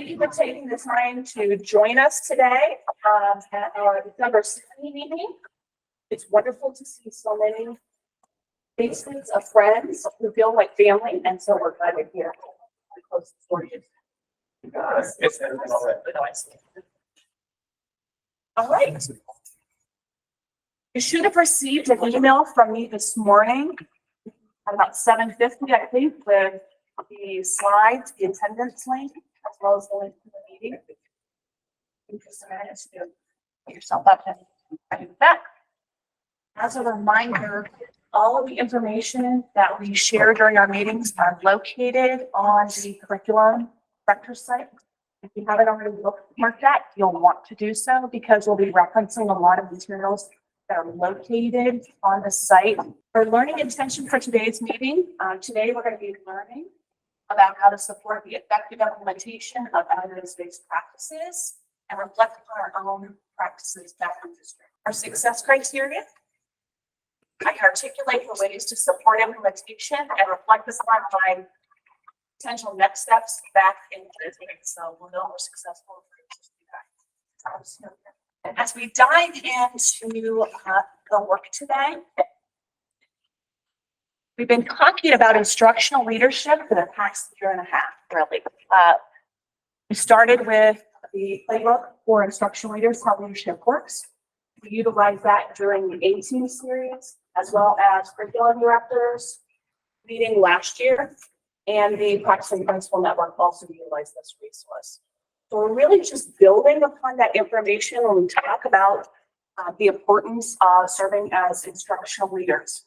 Thank you for taking the time to join us today at our December 16th meeting. It's wonderful to see so many faces of friends who feel like family, and so we're glad you're here. Close for you. All right. You should have received an email from me this morning at about 7:50, I think, with the slides, the attendance link, as well as the link to the meeting. Just a minute to get yourself up and back. As a reminder, all of the information that we share during our meetings are located on the curriculum director site. If you haven't already bookmarked that, you'll want to do so because we'll be referencing a lot of materials that are located on the site. Our learning intention for today's meeting, today we're going to be learning about how to support the effective implementation of evidence-based practices and reflect upon our own practices back in the district. Our success criteria, I articulate the ways to support implementation and reflect upon my potential next steps back in the district. So we'll know we're successful if we do that. As we dive into the work today, we've been talking about instructional leadership for the past year and a half, really. We started with the playbook for instructional leaders, how leadership works. We utilized that during the 18 series, as well as curriculum directors meeting last year, and the Practicing Principal Network also utilized this resource. So we're really just building upon that information when we talk about the importance of serving as instructional leaders.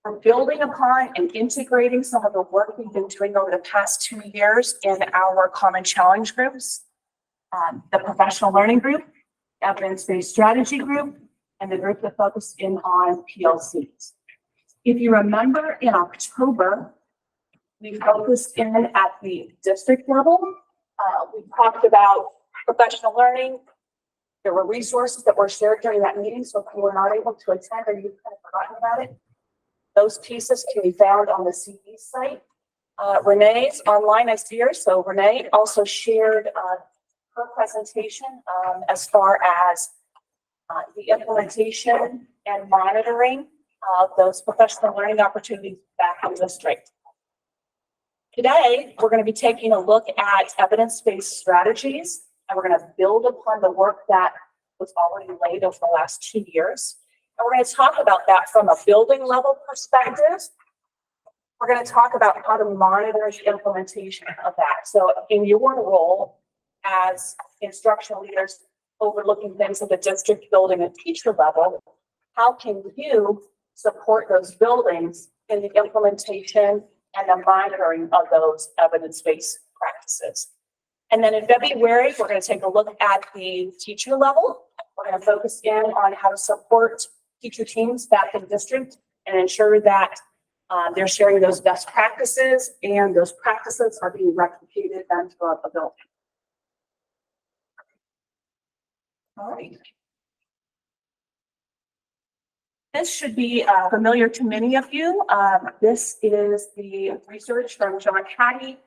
We're building upon and integrating some of the work we've been doing over the past 2 years in our common challenge groups, the professional learning group, evidence-based strategy group, and the group that focused in on PLCs. If you remember, in October, we focused in at the district level. We talked about professional learning. There were resources that were shared during that meeting, so if you were not able to attend or you've kind of forgotten about it, those pieces can be found on the CD site. Renee's online, I see her. So Renee also shared her presentation as far as the implementation and monitoring of those professional learning opportunities back in the district. Today, we're going to be taking a look at evidence-based strategies, and we're going to build upon the work that was already laid over the last 2 years. And we're going to talk about that from a building level perspective. We're going to talk about how to monitor the implementation of that. So in your role as instructional leaders overlooking things at the district building and teacher level, how can you support those buildings in the implementation and the monitoring of those evidence-based practices? And then in February, we're going to take a look at the teacher level. We're going to focus in on how to support teacher teams back in the district and ensure that they're sharing those best practices and those practices are being replicated then throughout the building. All right. This should be familiar to many of you. This is the research from John Hattie.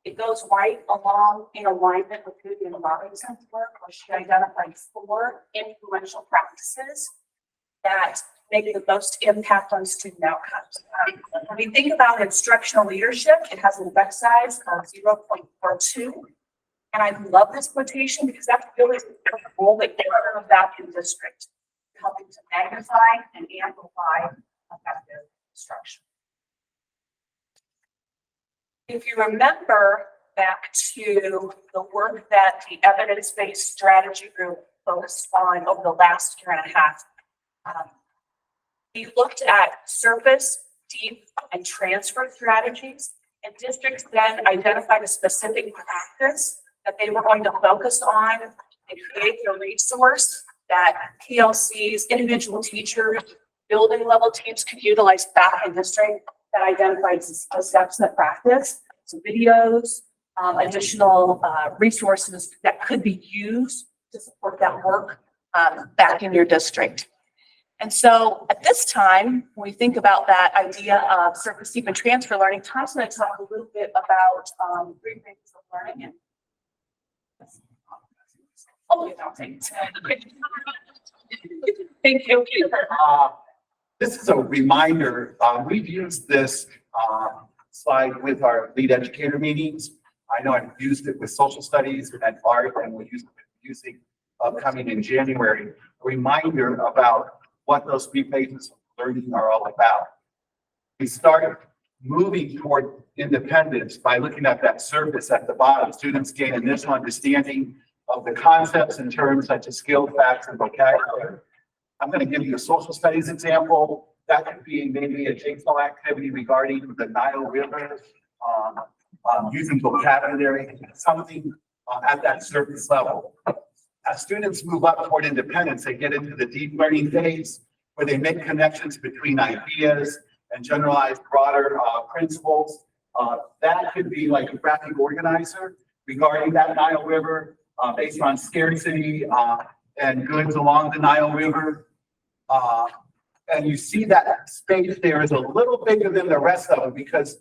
It goes right along in alignment with Vivian Robinson's work, where she identified 4 influential practices that make the most impact on student outcomes. When we think about instructional leadership, it has an effect size of 0.42. And I love this quotation because that's really the role that you serve back in district, helping to magnify and amplify effective instruction. If you remember back to the work that the evidence-based strategy group focused on over the last year and a half, we looked at surface, deep, and transfer strategies, and districts then identified a specific practice that they were going to focus on and create a resource that PLCs, individual teachers, building level teams could utilize back in district that identifies the steps in the practice, some videos, additional resources that could be used to support that work back in your district. And so at this time, when we think about that idea of surface deep and transfer learning, Tom's going to talk a little bit about 3 phases of learning. And oh, you don't think. Thank you. This is a reminder. We've used this slide with our lead educator meetings. I know I've used it with social studies and art, and we'll use it with music coming in January. A reminder about what those 3 phases of learning are all about. We start moving toward independence by looking at that surface at the bottom. Students gain initial understanding of the concepts and terms such as skill, facts, and vocabulary. I'm going to give you a social studies example. That could be maybe a jigsaw activity regarding the Nile River, using vocabulary, something at that surface level. As students move up toward independence, they get into the deep learning phase where they make connections between ideas and generalized broader principles. That could be like a graphic organizer regarding that Nile River based on scarcity and goods along the Nile River. And you see that space there is a little bigger than the rest of them because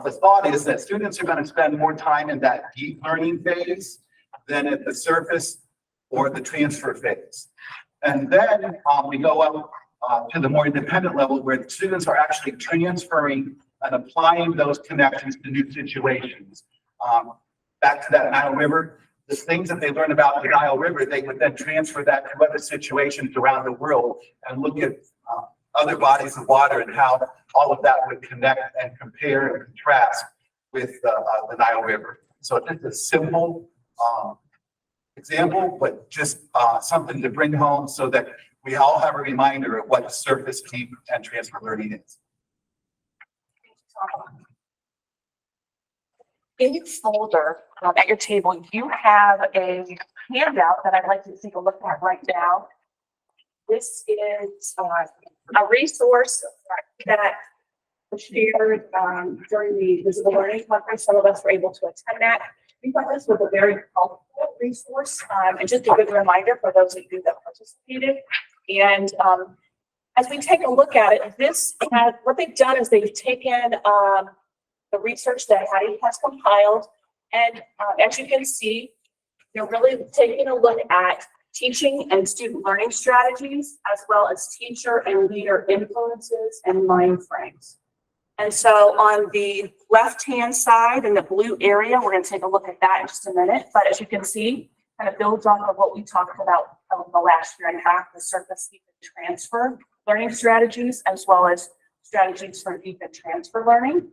the thought is that students are going to spend more time in that deep learning phase than at the surface or the transfer phase. And then we go up to the more independent level where the students are actually transferring and applying those connections to new situations. Back to that Nile River, the things that they learn about the Nile River, they would then transfer that to other situations around the world and look at other bodies of water and how all of that would connect and compare and contrast with the Nile River. So it's just a simple example, but just something to bring home so that we all have a reminder of what surface, deep, and transfer learning is. In your folder at your table, you have a handout that I'd like you to take a look at right now. This is a resource that was shared during the Visible Learning Conference. Some of us were able to attend that. We thought this was a very helpful resource and just a good reminder for those of you that participated. And as we take a look at it, what they've done is they've taken the research that Hattie has compiled, and as you can see, they're really taking a look at teaching and student learning strategies, as well as teacher and leader influences and mind frames. And so on the left-hand side in the blue area, we're going to take a look at that in just a minute. But as you can see, kind of builds off of what we talked about the last year and a half, the surface deep and transfer learning strategies, as well as strategies for deep and transfer learning.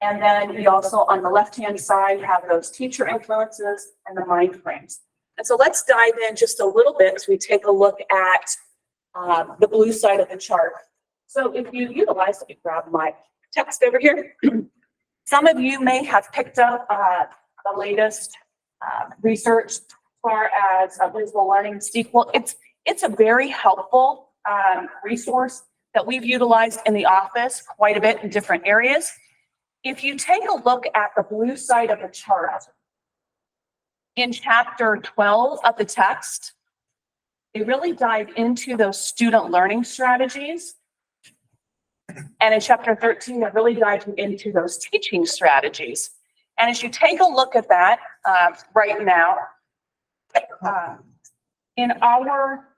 And then we also, on the left-hand side, have those teacher influences and the mind frames. And so let's dive in just a little bit as we take a look at the blue side of the chart. So if you utilize, let me grab my text over here. Some of you may have picked up the latest research as far as Visible Learning sequel. It's a very helpful resource that we've utilized in the office quite a bit in different areas. If you take a look at the blue side of the chart, in chapter 12 of the text, they really dive into those student learning strategies. And in chapter 13, they're really diving into those teaching strategies. And as you take a look at that right now, in our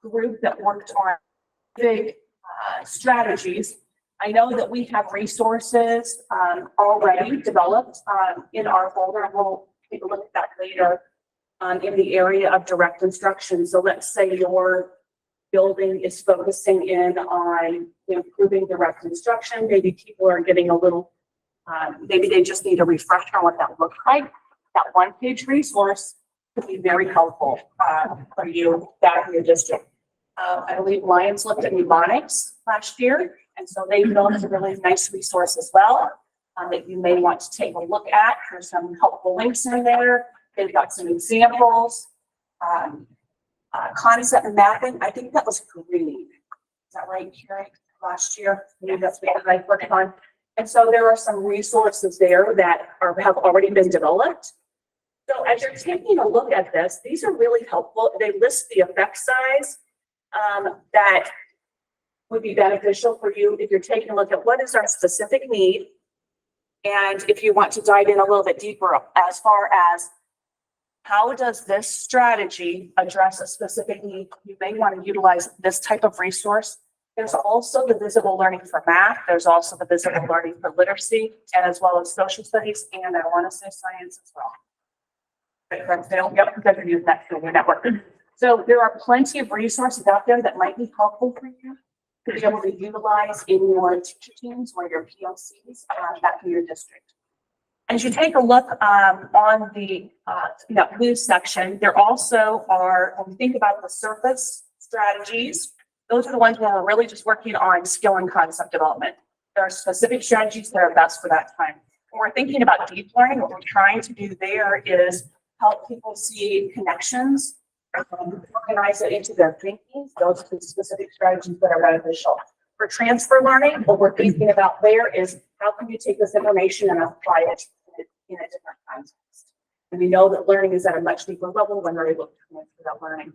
group that worked on big strategies, I know that we have resources already developed in our folder. We'll take a look at that later in the area of direct instruction. So let's say your building is focusing in on improving direct instruction. Maybe people are getting a little, maybe they just need a refresher on what that looks like. That one-page resource could be very helpful for you back in your district. I believe Lions looked at mnemonics last year, and so they've known as a really nice resource as well that you may want to take a look at. There's some helpful links in there. They've got some examples. Concept mapping, I think that was green. Is that right, Carrie? Last year, maybe that's what I worked on. And so there are some resources there that have already been developed. So as you're taking a look at this, these are really helpful. They list the effect size that would be beneficial for you if you're taking a look at what is our specific need. And if you want to dive in a little bit deeper as far as how does this strategy address a specific need, you may want to utilize this type of resource. There's also the visible learning for math. There's also the visible learning for literacy, and as well as social studies, and I want to say science as well. Yep, because you're using that through your network. So there are plenty of resources out there that might be helpful for you to be able to utilize in your teacher teams or your PLCs back in your district. As you take a look on the that blue section, there also are, when we think about the surface strategies, those are the ones where we're really just working on skill and concept development. There are specific strategies that are best for that time. When we're thinking about deep learning, what we're trying to do there is help people see connections, organize it into their thinking. Those are the specific strategies that are beneficial. For transfer learning, what we're thinking about there is how can you take this information and apply it in a different context. And we know that learning is at a much deeper level when we're able to transfer that learning.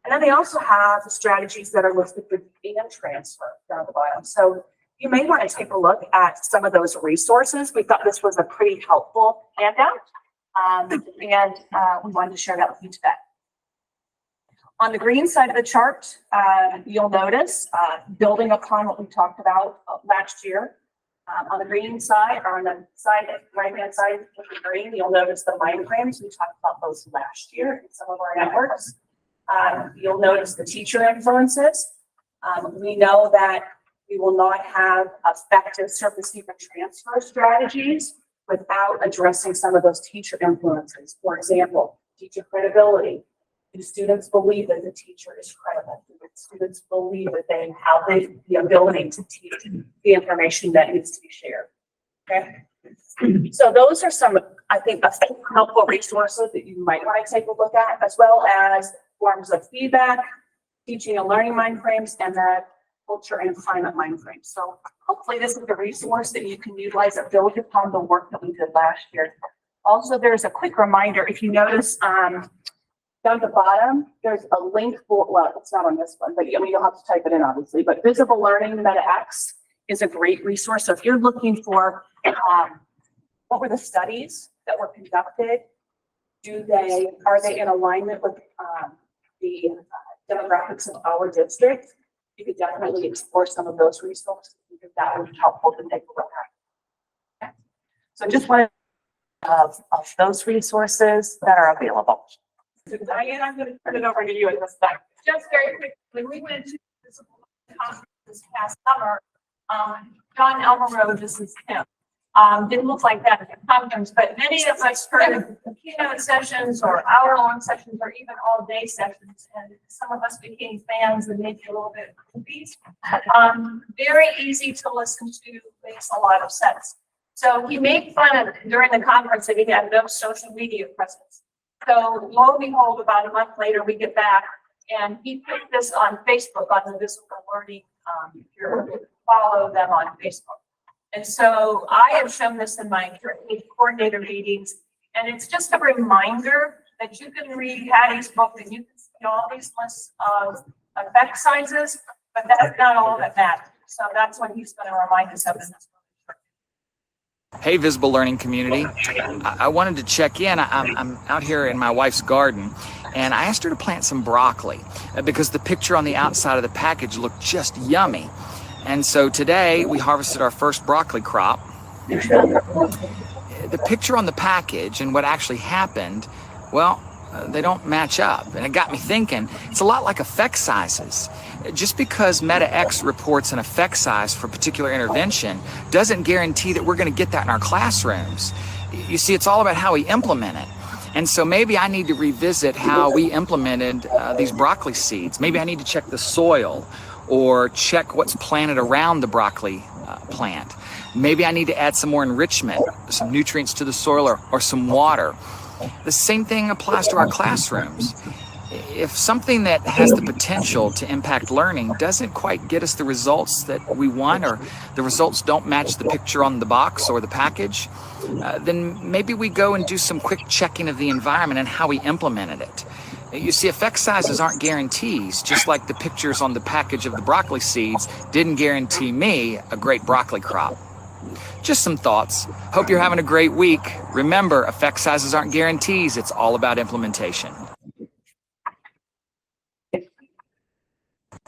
And then they also have strategies that are listed for and transfer down at the bottom. So you may want to take a look at some of those resources. We thought this was a pretty helpful handout, and we wanted to share that with you today. On the green side of the chart, you'll notice, building upon what we talked about last year, on the green side, or on the side, right-hand side with the green, you'll notice the mind frames. We talked about those last year in some of our networks. You'll notice the teacher influences. We know that we will not have effective surface area transfer strategies without addressing some of those teacher influences. For example, teacher credibility. Do students believe that the teacher is credible? Do students believe that they have the ability to teach the information that needs to be shared? Okay. So those are some, I think, helpful resources that you might want to take a look at, as well as forms of feedback, teaching and learning mind frames, and the culture and climate mind frames. So hopefully this is a resource that you can utilize that builds upon the work that we did last year. Also, there's a quick reminder, if you notice, down at the bottom, there's a link for, well, it's not on this one, but you'll have to type it in, obviously, but Visible Learning MetaX is a great resource. So if you're looking for what were the studies that were conducted, are they in alignment with the demographics of our district? You could definitely explore some of those resources because that would be helpful to take a look at. Okay. So just one of those resources that are available. So Diane, I'm going to turn it over to you at this time. Just very quickly, we went to this conference this past summer. John Elmer, this is him. Didn't look like that at the conference, but many of us heard keynote sessions or hour-long sessions or even all-day sessions, and some of us became fans and maybe a little bit confused. Very easy to listen to, makes a lot of sense. So he made fun of during the conference that he had no social media presence. So lo and behold, about a month later, we get back and he put this on Facebook on the Visible Learning. If you're follow them on Facebook. And so I have shown this in my coordinator meetings, and it's just a reminder that you can read Patty's book and you can see all these lists of effect sizes, but that's not all that matters. So that's what he's going to remind us of in this. Hey, Visible Learning community. I wanted to check in. I'm out here in my wife's garden, and I asked her to plant some broccoli because the picture on the outside of the package looked just yummy. And so today we harvested our first broccoli crop. The picture on the package and what actually happened, well, they don't match up. And it got me thinking, it's a lot like effect sizes. Just because MetaX reports an effect size for a particular intervention doesn't guarantee that we're going to get that in our classrooms. You see, it's all about how we implement it. And so maybe I need to revisit how we implemented these broccoli seeds. Maybe I need to check the soil or check what's planted around the broccoli plant. Maybe I need to add some more enrichment, some nutrients to the soil or some water. The same thing applies to our classrooms. If something that has the potential to impact learning doesn't quite get us the results that we want, or the results don't match the picture on the box or the package, then maybe we go and do some quick checking of the environment and how we implemented it. You see, effect sizes aren't guarantees, just like the pictures on the package of the broccoli seeds didn't guarantee me a great broccoli crop. Just some thoughts. Hope you're having a great week. Remember, effect sizes aren't guarantees. It's all about implementation.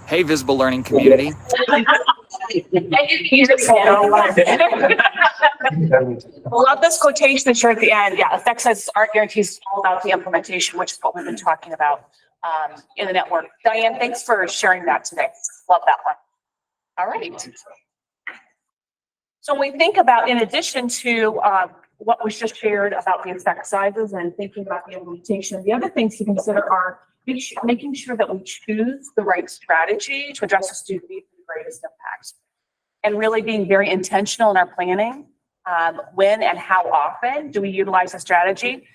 Hey, visible learning community. Love this quotation that's here at the end. Yeah, effect sizes aren't guarantees. It's all about the implementation, which is what we've been talking about in the network. Diane, thanks for sharing that today. Love that one. All right. So when we think about, in addition to what was just shared about the effect sizes and thinking about the implementation, the other things to consider are making sure that we choose the right strategy to address the student needs with the greatest impact. And really being very intentional in our planning. When and how often do we utilize a strategy?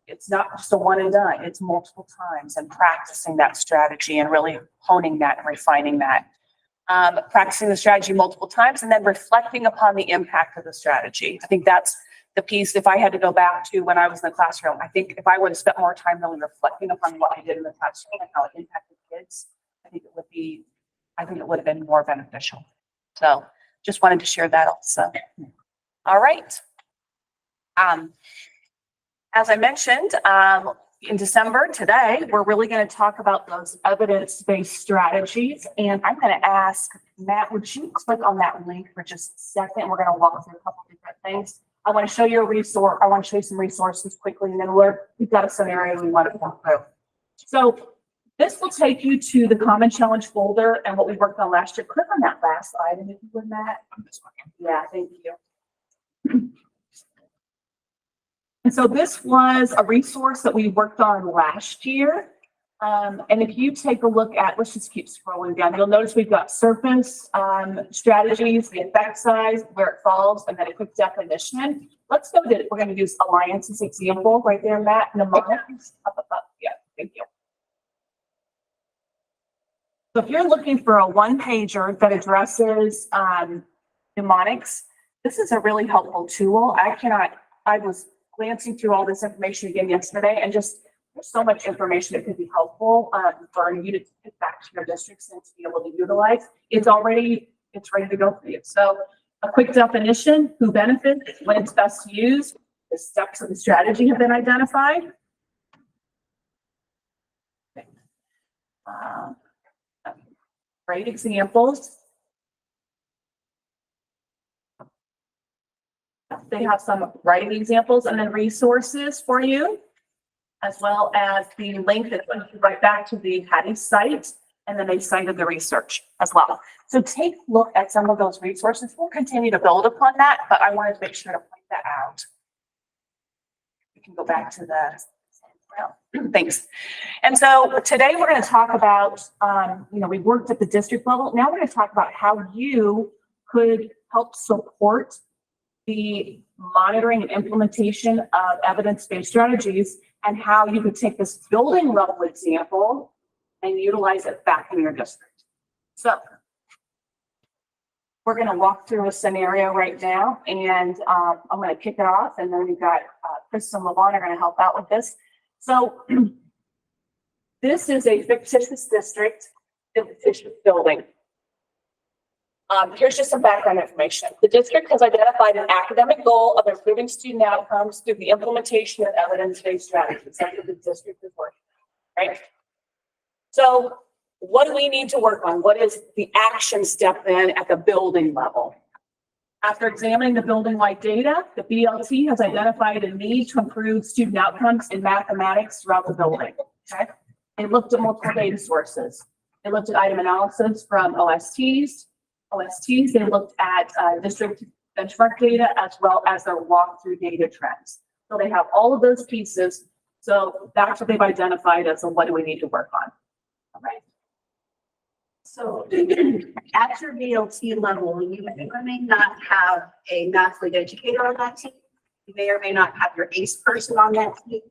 It's not just a one and done, it's multiple times, and practicing that strategy and really honing that and refining that. Practicing the strategy multiple times and then reflecting upon the impact of the strategy. I think that's the piece. If I had to go back to when I was in the classroom, I think if I would have spent more time really reflecting upon what I did in the classroom and how it impacted kids, I think it would have been more beneficial. So just wanted to share that also. All right. As I mentioned, in December today, we're really going to talk about those evidence-based strategies. And I'm going to ask Matt, would you click on that link for just a second? We're going to walk through a couple different things. I want to show you a resource. I want to show you some resources quickly, and then we've got a scenario we want to walk through. So this will take you to the Common Challenge folder and what we worked on last year. Click on that last item if you would, Matt. Yeah, thank you. And so this was a resource that we worked on last year. And if you take a look at, let's just keep scrolling down, you'll notice we've got surface strategies, the effect size, where it falls, and then a quick definition. Let's go to, we're going to use alliances example right there, Matt, mnemonics. Up. Yeah, thank you. So if you're looking for a one-pager that addresses mnemonics, this is a really helpful tool. I was glancing through all this information again yesterday, and just there's so much information that could be helpful for you to get back to your districts and to be able to utilize. It's ready to go for you. So a quick definition, who benefits, when it's best used, the steps of the strategy have been identified. Great examples. They have some writing examples and then resources for you, as well as the link that's going to right back to the Hattie site, and then they cited the research as well. So take a look at some of those resources. We'll continue to build upon that, but I wanted to make sure to point that out. We can go back to the, well, thanks. And so today we're going to talk about, we worked at the district level. Now we're going to talk about how you could help support the monitoring and implementation of evidence-based strategies, and how you could take this building level example and utilize it back in your district. So we're going to walk through a scenario right now, and I'm going to kick it off, and then we've got Chris and LaVon are going to help out with this. So this is a fictitious district, fictitious building. Here's just some background information. The district has identified an academic goal of improving student outcomes through the implementation of evidence-based strategies. That's what the district is working on, right? So what do we need to work on? What is the action step then at the building level? After examining the building-wide data, the BLT has identified a need to improve student outcomes in mathematics throughout the building, okay? They looked at multiple data sources. They looked at item analysis from OSTs. They looked at district benchmark data, as well as their walkthrough data trends. So they have all of those pieces. So that's what they've identified as what do we need to work on. All right. So at your VLT level, you may not have a math lead educator on that team. You may or may not have your ACE person on that team.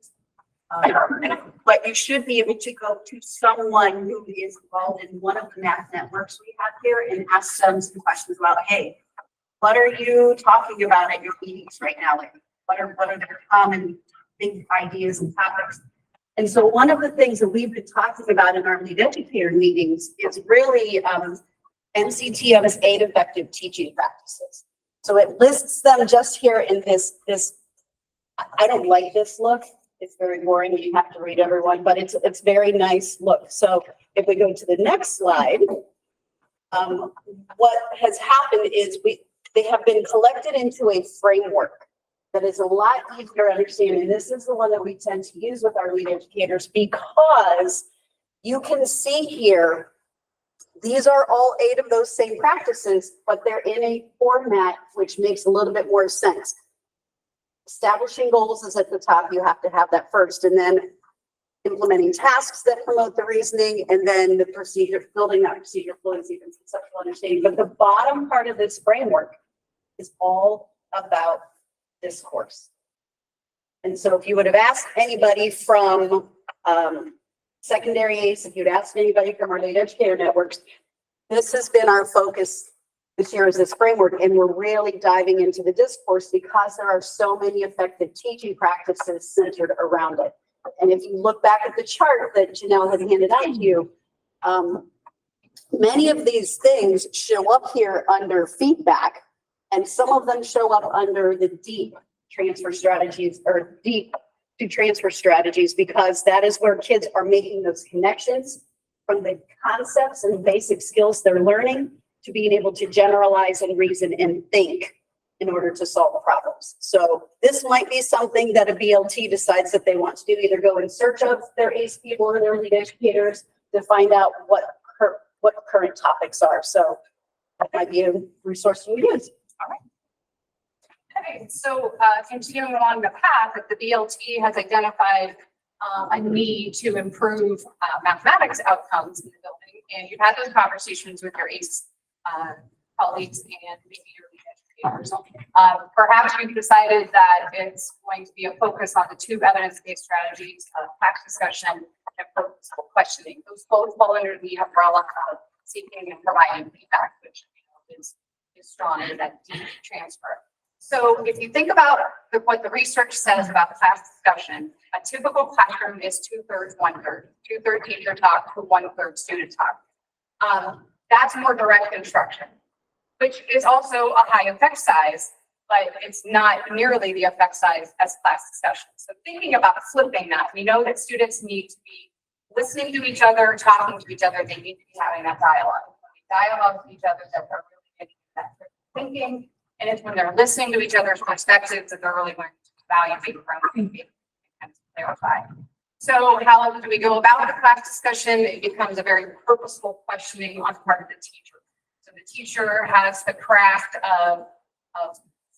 But you should be able to go to someone who is involved in one of the math networks we have here and ask them some questions about, hey, what are you talking about at your meetings right now? Like, what are their common big ideas and topics? And so one of the things that we've been talking about in our lead educator meetings is really NCTM's 8 effective teaching practices. So it lists them just here in this, I don't like this look. It's very boring. You have to read everyone, but it's very nice look. So if we go to the next slide, what has happened is they have been collected into a framework that is a lot easier to understand. And this is the one that we tend to use with our lead educators because you can see here, these are all 8 of those same practices, but they're in a format which makes a little bit more sense. Establishing goals is at the top. You have to have that first, and then implementing tasks that promote the reasoning, and then the procedure, building that procedure fluency and conceptual understanding. But the bottom part of this framework is all about discourse. And so if you would have asked anybody from secondary ACE, if you'd asked anybody from our lead educator networks, this has been our focus this year is this framework, and we're really diving into the discourse because there are so many effective teaching practices centered around it. And if you look back at the chart that Janelle had handed out to you, many of these things show up here under feedback, and some of them show up under the deep transfer strategies or deep to transfer strategies, because that is where kids are making those connections from the concepts and basic skills they're learning to being able to generalize and reason and think in order to solve problems. So this might be something that a BLT decides that they want to do, either go in search of their ACE people or their lead educators to find out what current topics are. So that might be a resource you use. All right. Okay, so continuing along the path, that the BLT has identified a need to improve mathematics outcomes in the building, and you've had those conversations with your ACE colleagues and maybe your lead educators. Perhaps you've decided that it's going to be a focus on the 2 evidence-based strategies of tax discussion and purposeful questioning. Those both fall under the umbrella of seeking and providing feedback, which is strong in that deep transfer. So if you think about what the research says about class discussion, a typical classroom is 2/3, 1/3. 2/3 teacher talk to 1/3 student talk. That's more direct instruction, which is also a high effect size, but it's not nearly the effect size as class discussion. So thinking about flipping that, we know that students need to be listening to each other, talking to each other. They need to be having that dialogue. When we dialogue with each other, that they're really getting that thinking. And it's when they're listening to each other's perspectives that they're really learning to evaluate from thinking and clarify. So how do we go about the class discussion? It becomes a very purposeful questioning on the part of the teacher. So the teacher has the craft of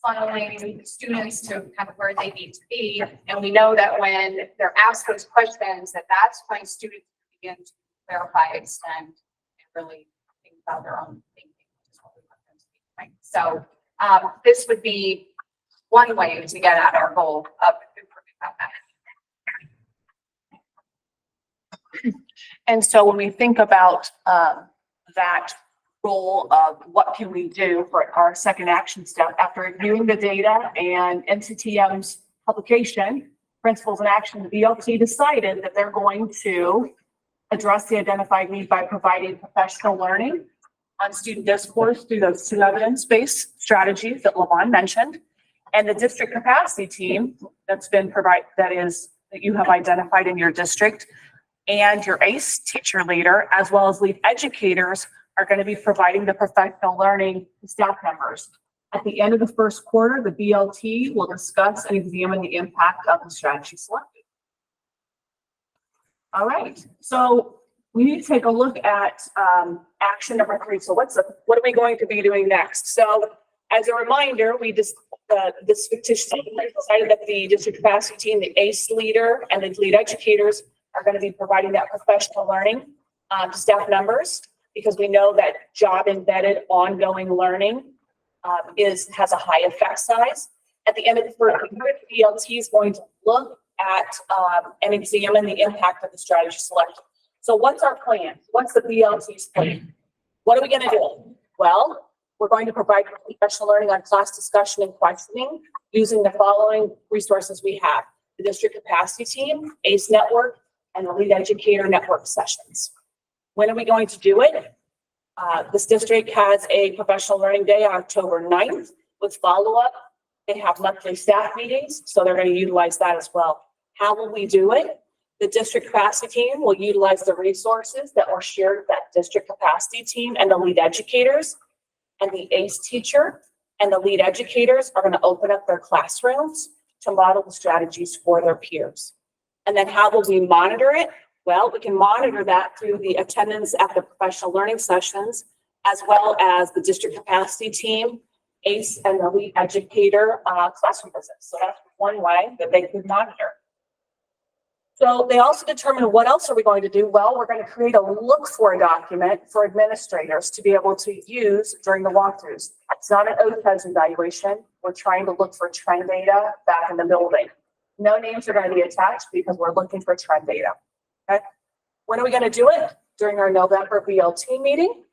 funneling the students to kind of where they need to be. And we know that when they're asked those questions, that's when students begin to clarify, extend, and really think about their own thinking, which is what we want them to be doing. So this would be one way to get at our goal of improving that. And so when we think about that goal of what can we do for our second action step, after reviewing the data and NCTM's publication, Principles in Action, the BLT decided that they're going to address the identified need by providing professional learning on student discourse through those 2 evidence-based strategies that Lavon mentioned. And the district capacity team that's been that you have identified in your district, and your ACE teacher leader, as well as lead educators, are going to be providing the professional learning to staff members. At the end of the first quarter, the BLT will discuss and examine the impact of the strategy selected. All right, so we need to take a look at action number 3. So what are we going to be doing next? So as a reminder, this petition decided that the district capacity team, the ACE leader, and the lead educators are going to be providing that professional learning to staff members, because we know that job embedded ongoing learning has a high effect size. At the end of the first year, the BLT is going to look at and examine the impact of the strategy selected. So what's our plan? What's the BLT's plan? What are we going to do? Well, we're going to provide professional learning on class discussion and questioning using the following resources we have: the district capacity team, ACE network, and the lead educator network sessions. When are we going to do it? This district has a professional learning day on October 9th with follow-up. They have monthly staff meetings, so they're going to utilize that as well. How will we do it? The district capacity team will utilize the resources that were shared with that district capacity team and the lead educators, and the ACE teacher and the lead educators are going to open up their classrooms to model the strategies for their peers. And then how will we monitor it? Well, we can monitor that through the attendance at the professional learning sessions, as well as the district capacity team, ACE, and the lead educator classroom visits. So that's one way that they could monitor. So they also determine what else are we going to do? Well, we're going to create a look for document for administrators to be able to use during the walkthroughs. It's not an OTES evaluation. We're trying to look for trend data back in the building. No names are going to be attached because we're looking for trend data. Okay. When are we going to do it? During our November BLT meeting.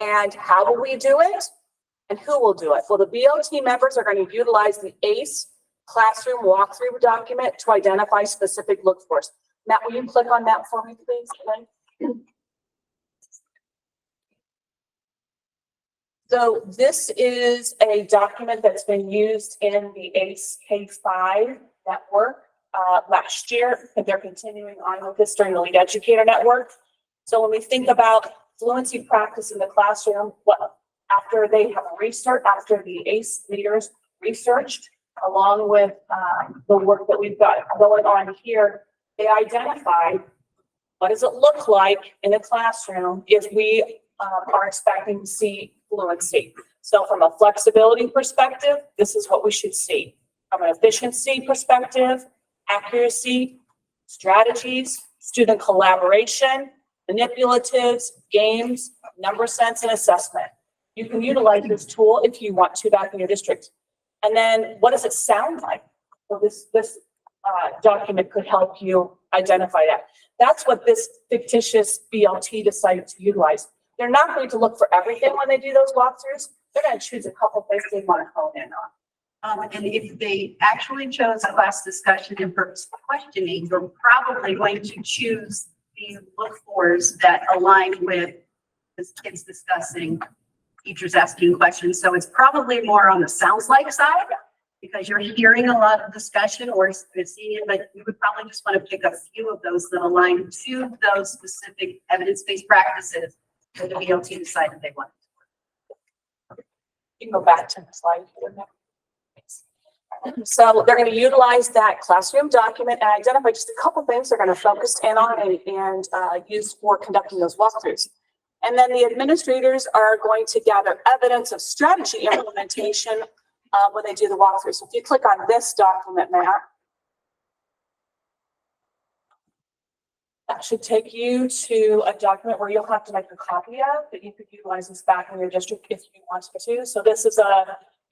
And how will we do it? And who will do it? Well, the BLT members are going to utilize the ACE classroom walkthrough document to identify specific look fors. Matt, will you click on that for me, please? So this is a document that's been used in the ACE K-5 network last year, and they're continuing on with this during the lead educator network. So when we think about fluency practice in the classroom, after they have researched, after the ACE leaders researched, along with the work that we've got going on here, they identified what does it look like in a classroom if we are expecting to see fluency. So from a flexibility perspective, this is what we should see. From an efficiency perspective, accuracy, strategies, student collaboration, manipulatives, games, number sense, and assessment. You can utilize this tool if you want to back in your district. And then what does it sound like? So this document could help you identify that. That's what this fictitious BLT decided to utilize. They're not going to look for everything when they do those walkthroughs. They're going to choose a couple things they want to hone in on. And if they actually chose class discussion and purposeful questioning, you're probably going to choose the look fors that align with the kids discussing, teachers asking questions. So it's probably more on the sounds like side because you're hearing a lot of discussion or seeing it, but you would probably just want to pick a few of those that align to those specific evidence-based practices that the BLT decided they wanted. You can go back to the slide. So they're going to utilize that classroom document and identify just a couple things they're going to focus in on and use for conducting those walkthroughs. And then the administrators are going to gather evidence of strategy implementation when they do the walkthrough. So if you click on this document, Matt, that should take you to a document where you'll have to make a copy of that you could utilize this back in your district if you wanted to. So this is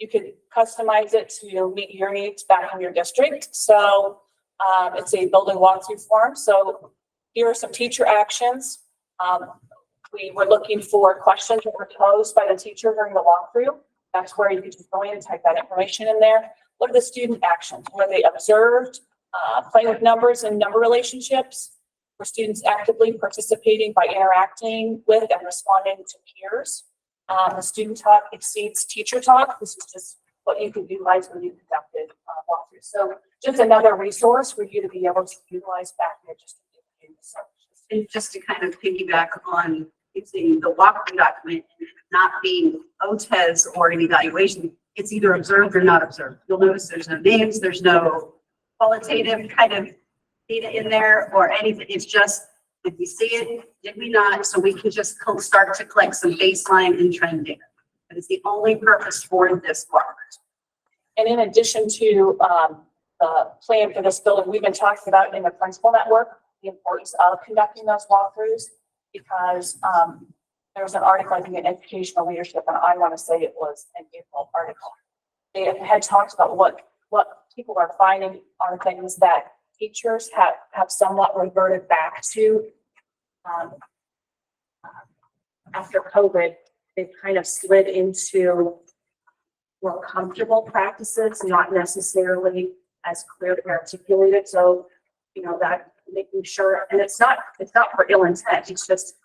you could customize it to meet your needs back in your district. So it's a building walkthrough form. So here are some teacher actions. We were looking for questions that were posed by the teacher during the walkthrough. That's where you could just go in and type that information in there. What are the student actions? Were they observed, playing with numbers and number relationships? Were students actively participating by interacting with and responding to peers? The student talk exceeds teacher talk. This is just what you could utilize when you conducted walkthroughs. So just another resource for you to be able to utilize back there just to do research. And just to kind of piggyback on using the walkthrough document not being OTES or an evaluation, it's either observed or not observed. You'll notice there's no names, there's no qualitative kind of data in there or anything. It's just, did we see it? Did we not? So we can just start to collect some baseline and trend data. That is the only purpose for this part. And in addition to the plan for this building, we've been talking about in the principal network, the importance of conducting those walkthroughs because there was an article, I think, in Educational Leadership, and I want to say it was an April article. They had talked about what people are finding are things that teachers have somewhat reverted back to after COVID. They've kind of slid into more comfortable practices, not necessarily as clearly articulated. So, you know, that making sure, and it's not for ill intent, it's just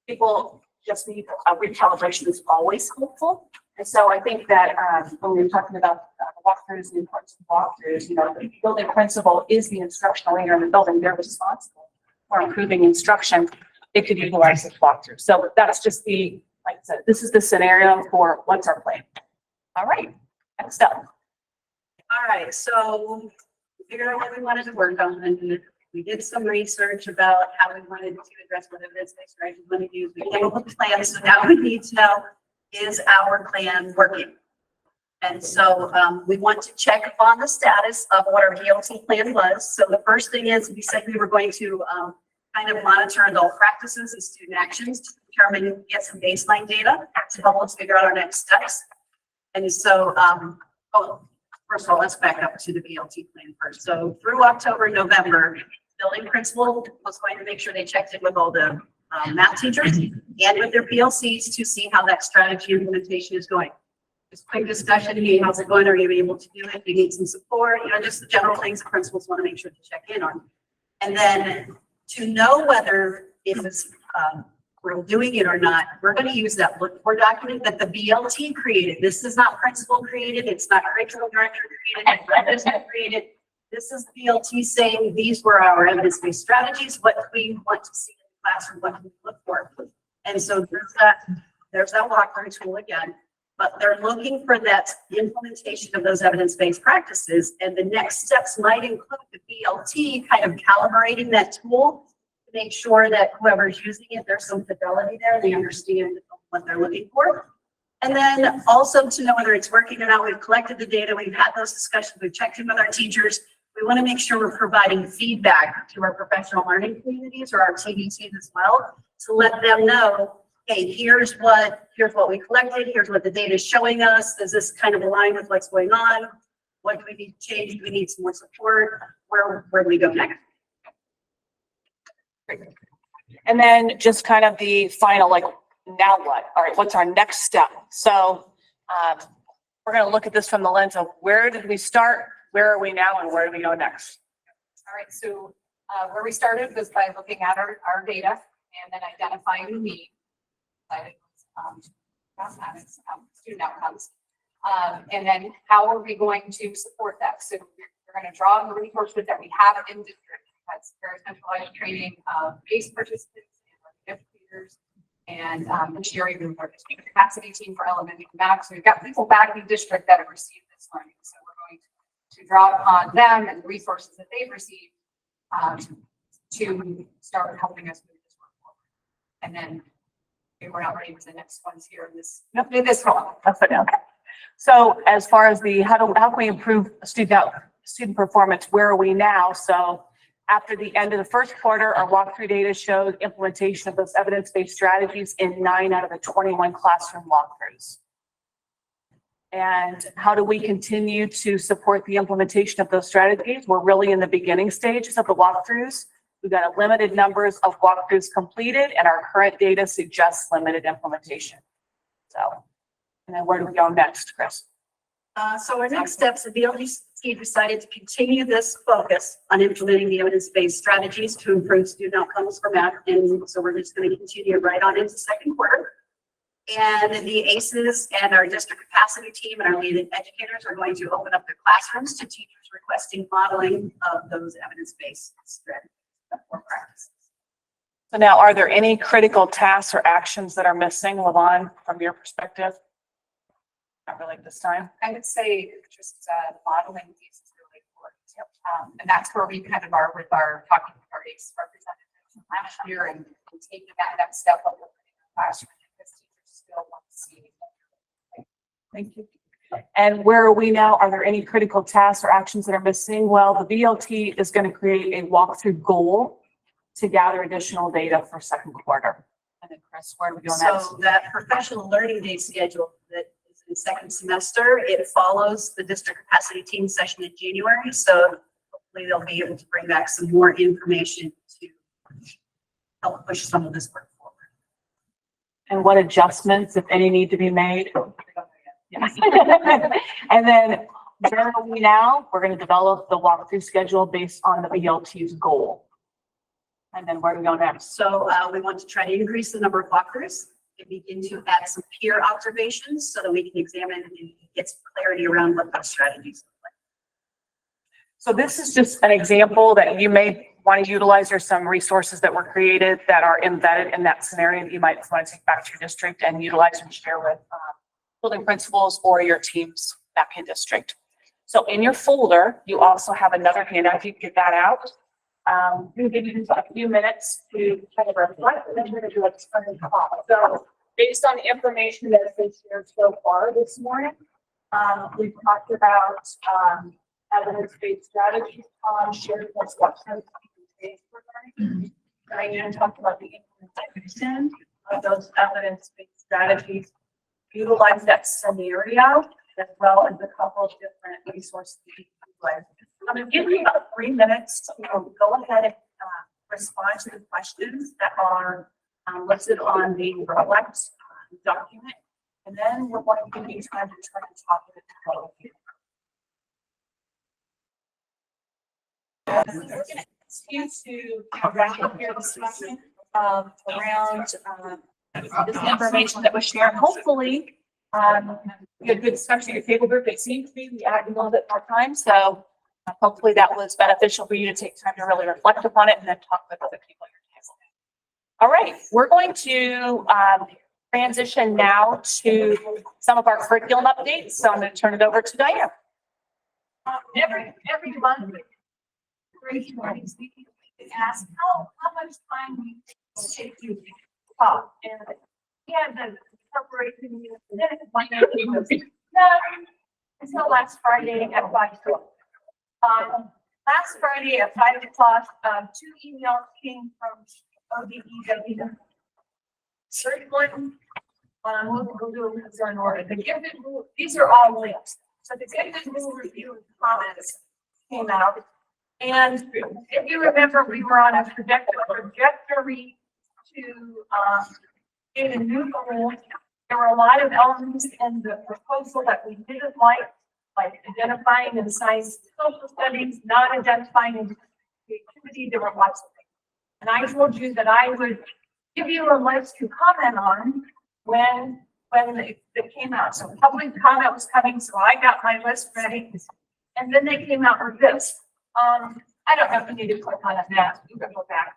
people just need recalibration is always helpful. And so I think that when we were talking about walkthroughs and the importance of walkthroughs, you know, the building principal is the instructional leader in the building. They're responsible for improving instruction. It could utilize this walkthrough. So that's just the, like I said, this is the scenario for what's our plan. All right, next up. All right, so we figured out what we wanted to work on, and we did some research about how we wanted to address what evidence-based strategies we want to use. We came up with a plan, so now we need to know, is our plan working? And so we want to check on the status of what our BLT plan was. So the first thing is, we said we were going to kind of monitor adult practices and student actions to determine, get some baseline data to help us figure out our next steps. And so, first of all, let's back up to the BLT plan first. So through October, November, building principal was going to make sure they checked in with all the math teachers and with their PLCs to see how that strategy implementation is going. Just quick discussion, hey, how's it going? Are you able to do it? Do you need some support? You know, just the general things that principals want to make sure to check in on. And then to know whether if it's we're doing it or not, we're going to use that look for document that the BLT created. This is not principal created. It's not curriculum director created. It's not created. This is the BLT saying these were our evidence-based strategies. What we want to see in the classroom, what we look for. And so there's that walkthrough tool again, but they're looking for that implementation of those evidence-based practices. And the next steps might include the BLT kind of calibrating that tool, make sure that whoever's using it, there's some fidelity there, they understand what they're looking for. And then also to know whether it's working or not. We've collected the data, we've had those discussions, we've checked in with our teachers. We want to make sure we're providing feedback to our professional learning communities or our TVTs as well, to let them know, hey, here's what we collected, here's what the data is showing us. Does this kind of align with what's going on? What do we need to change? Do we need some more support? Where do we go next? And then just kind of the final, like, now what? All right, what's our next step? So we're going to look at this from the lens of where did we start, where are we now, and where do we go next? All right, so where we started was by looking at our data and then identifying the need, student outcomes. And then how are we going to support that? So we're going to draw on the resources that we have in district. That's very centralized training of ACE participants and educators, and sharing with our district capacity team for elementary and math. So we've got people back in the district that have received this learning. So we're going to draw upon them and the resources that they've received to start helping us move this work forward. And then we're not ready for the next ones here in this. Nope, do this one. That's it. Okay. So as far as the how can we improve student performance, where are we now? So after the end of the first quarter, our walkthrough data showed implementation of those evidence-based strategies in 9 out of the 21 classroom walkthroughs. And how do we continue to support the implementation of those strategies? We're really in the beginning stages of the walkthroughs. We've got a limited numbers of walkthroughs completed, and our current data suggests limited implementation. So, and then where do we go next, Chris? So our next steps, the BLT decided to continue this focus on implementing the evidence-based strategies to improve student outcomes for math. And so we're just going to continue right on into second quarter. And the ACEs and our district capacity team and our lead educators are going to open up their classrooms to teachers requesting modeling of those evidence-based strategies or practices. So now, are there any critical tasks or actions that are missing, Lavon, from your perspective? Not really this time. I would say just modeling piece is really important. And that's where we kind of are with our talking with our ACE representatives from last year and taking that next step of looking at the classroom because teachers still want to see. Thank you. And where are we now? Are there any critical tasks or actions that are missing? Well, the BLT is going to create a walkthrough goal to gather additional data for second quarter. And then Chris, where do we go next? So that professional learning day schedule that is in second semester, it follows the district capacity team session in January. So hopefully they'll be able to bring back some more information to help push some of this work forward. And what adjustments, if any, need to be made? Yes. And then where are we now? We're going to develop the walkthrough schedule based on the BLT's goal. And then where do we go next? So we want to try to increase the number of walkers and begin to add some peer observations so that we can examine and get some clarity around what those strategies look like. So this is just an example that you may want to utilize. There's some resources that were created that are embedded in that scenario that you might want to take back to your district and utilize and share with building principals or your teams back in district. So in your folder, you also have another handout. If you can get that out. We'll give you a few minutes to kind of reflect, and then we're going to do a turn call. So based on the information that has been shared so far this morning, we've talked about evidence-based strategies on shared instructions. Diane talked about the implementation of those evidence-based strategies. Utilize that scenario as well as a couple of different resources that you can utilize. I'm going to give you about 3 minutes to go ahead and respond to the questions that are listed on the Reflect document. And then we're going to give you time to try to talk with the we're going to ask you to wrap up your discussion around this information that was shared. Hopefully, you had a good discussion at your table group. It seemed to be we added a little bit more time. So hopefully that was beneficial for you to take time to really reflect upon it and then talk with other people at your table. All right, we're going to transition now to some of our curriculum updates. So I'm going to turn it over to Diane. Every month, we ask how much time we take to talk. And we had the preparation meeting, and then it's like, no, until last Friday at 5 o'clock. Last Friday at 5 o'clock, 2 emails came from ODEW. Third one, we'll do these in order. The gifted rule, these are all links. So the gifted rule review comments came out. And if you remember, we were on a trajectory to get a new rule. There were a lot of elements in the proposal that we didn't like identifying in science and social studies, not identifying in creativity. There were lots of things. And I told you that I would give you a list to comment on when it came out. So public comment was coming, so I got my list ready. And then they came out with this. I don't know if you need to click on it now. You can go back.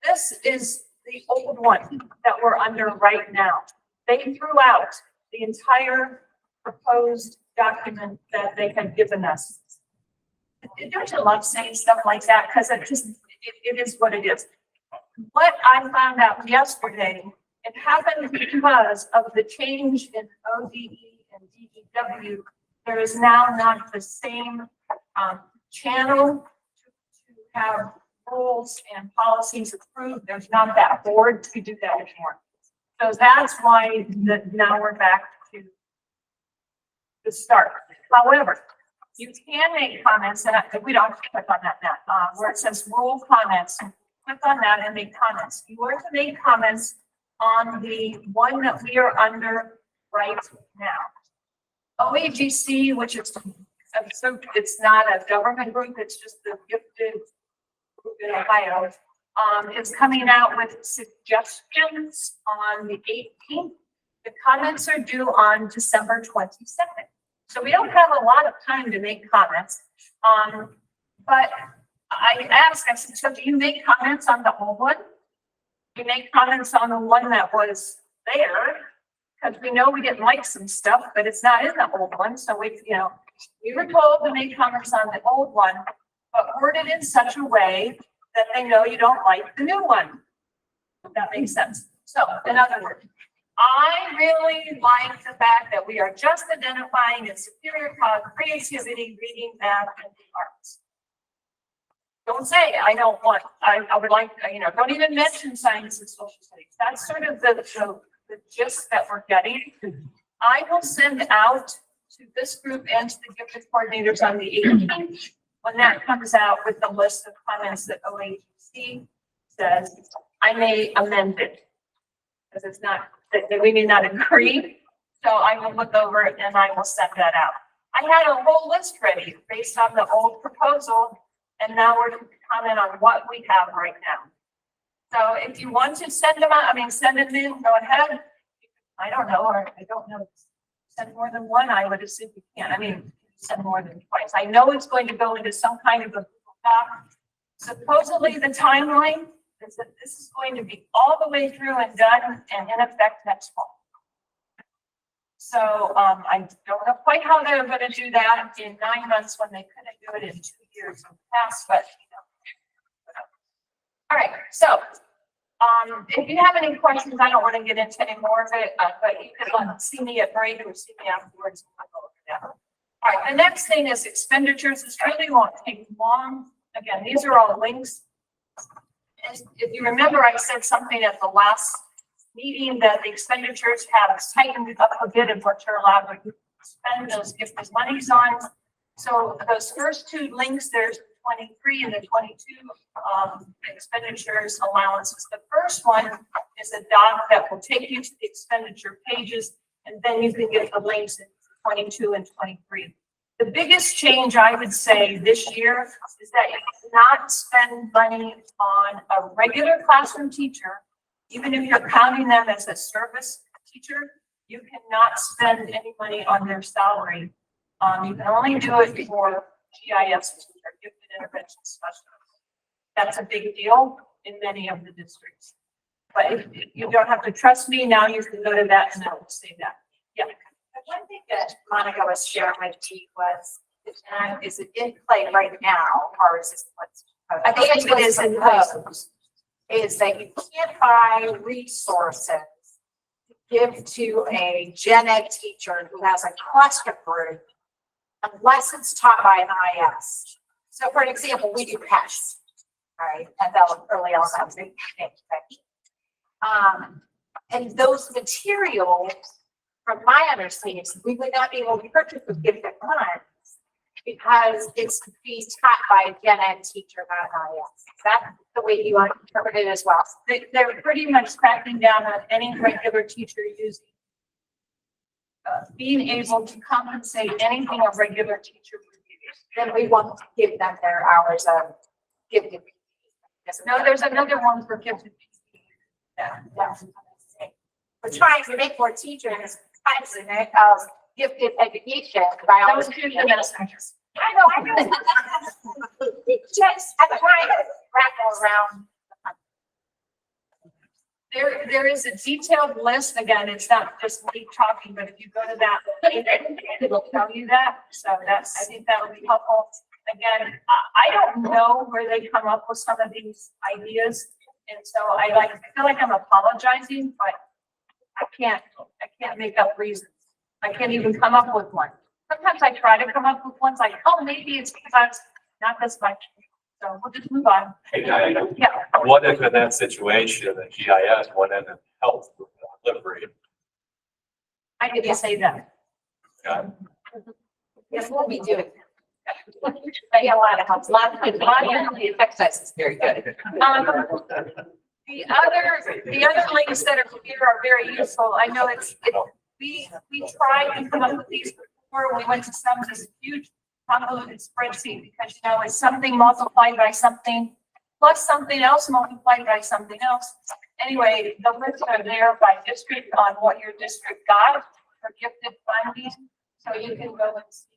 This is the old one that we're under right now. They threw out the entire proposed document that they had given us. Don't you love saying stuff like that? Because it is what it is. What I found out yesterday, it happened because of the change in ODE and DEW. There is now not the same channel to have rules and policies approved. There's not that board to do that anymore. So that's why now we're back to the start. However, you can make comments, and we don't have to click on that now, where it says rule comments. Click on that and make comments. You are to make comments on the one that we are under right now. OAGC, which is so it's not a government group, it's just the gifted group in Ohio, is coming out with suggestions on the 18th. The comments are due on December 22nd. So we don't have a lot of time to make comments. But I asked, I said, so do you make comments on the old one? Do you make comments on the one that was there? Because we know we didn't like some stuff, but it's not in the old one. So we were told to make comments on the old one, but worded in such a way that they know you don't like the new one. If that makes sense. So in other words, I really like the fact that we are just identifying in superior creativity, reading, math, and the arts. Don't say I don't want, I would like, don't even mention science and social studies. That's sort of the gist that we're getting. I will send out to this group and to the gifted coordinators on the 18th when that comes out with the list of comments that OAGC says. I may amend it because it's not that we may not agree. So I will look over it and I will send that out. I had a whole list ready based on the old proposal, and now we're to comment on what we have right now. So if you want to send them out, I mean, send them in, go ahead. I don't know, or I don't know. Send more than one, I would assume you can. I mean, send more than twice. I know it's going to go into some kind of a Google Doc. Supposedly the timeline is that this is going to be all the way through and done and in effect next fall. So, I don't know quite how they're gonna do that in 9 months when they couldn't do it in 2 years in the past, but, you know. All right, so, if you have any questions, I don't want to get into any more of it, but you can see me at break or see me afterwards. I'll go over that. All right, the next thing is expenditures. This really won't take long. Again, these are all links. And if you remember, I said something at the last meeting that the expenditures have tightened up a bit of what you're allowed to spend those gifted monies on. So those first two links, there's 23 and the 22 expenditures allowances. The first one is a doc that will take you to the expenditure pages, and then you can get the links in 22 and 23. The biggest change I would say this year is that you cannot spend money on a regular classroom teacher, even if you're counting them as a service teacher. You cannot spend any money on their salary. You can only do it for GIS, which are gifted intervention specialists. That's a big deal in many of the districts. But if you don't have to trust me, now you can go to that and I will say that. Yeah. One thing that Monica was sharing with me was, is it in play right now, or is this what's? I think it is in proposed, is that you can't buy resources to give to a gen ed teacher who has a cluster group unless it's taught by an IS. So for an example, we do PES, right, at the early elementary. And those materials, from my understanding, we would not be able to purchase with gifted funds because it's being taught by a gen ed teacher, not an IS. Is that the way you interpret it as well? They're pretty much cracking down on any regular teacher using being able to compensate anything a regular teacher would use. Then we want to give them their hours of gifted. No, there's another one for gifted. Yeah. We're trying to make more teachers passionate of gifted education by all. Those two messages. I know. Just, I'm trying to wrap around. There is a detailed list. Again, it's not just me talking, but if you go to that, it will tell you that. So I think that would be helpful. Again, I don't know where they come up with some of these ideas. And so I feel like I'm apologizing, but I can't make up reasons. I can't even come up with one. Sometimes I try to come up with ones like, oh, maybe it's because not this much. So we'll just move on. Hey, Diana, Yeah. what if in that situation, the GIS went in and helped with the delivery? I didn't say that. Yes, we'll be doing. Yeah, a lot of help. A lot of the effect size is very good. The other links that are here are very useful. I know we tried to come up with these before. We went to this huge convoluted spreadsheet because, you know, it's something multiplied by something plus something else multiplied by something else. Anyway, the lists are there by district on what your district got for gifted funding. So you can go and see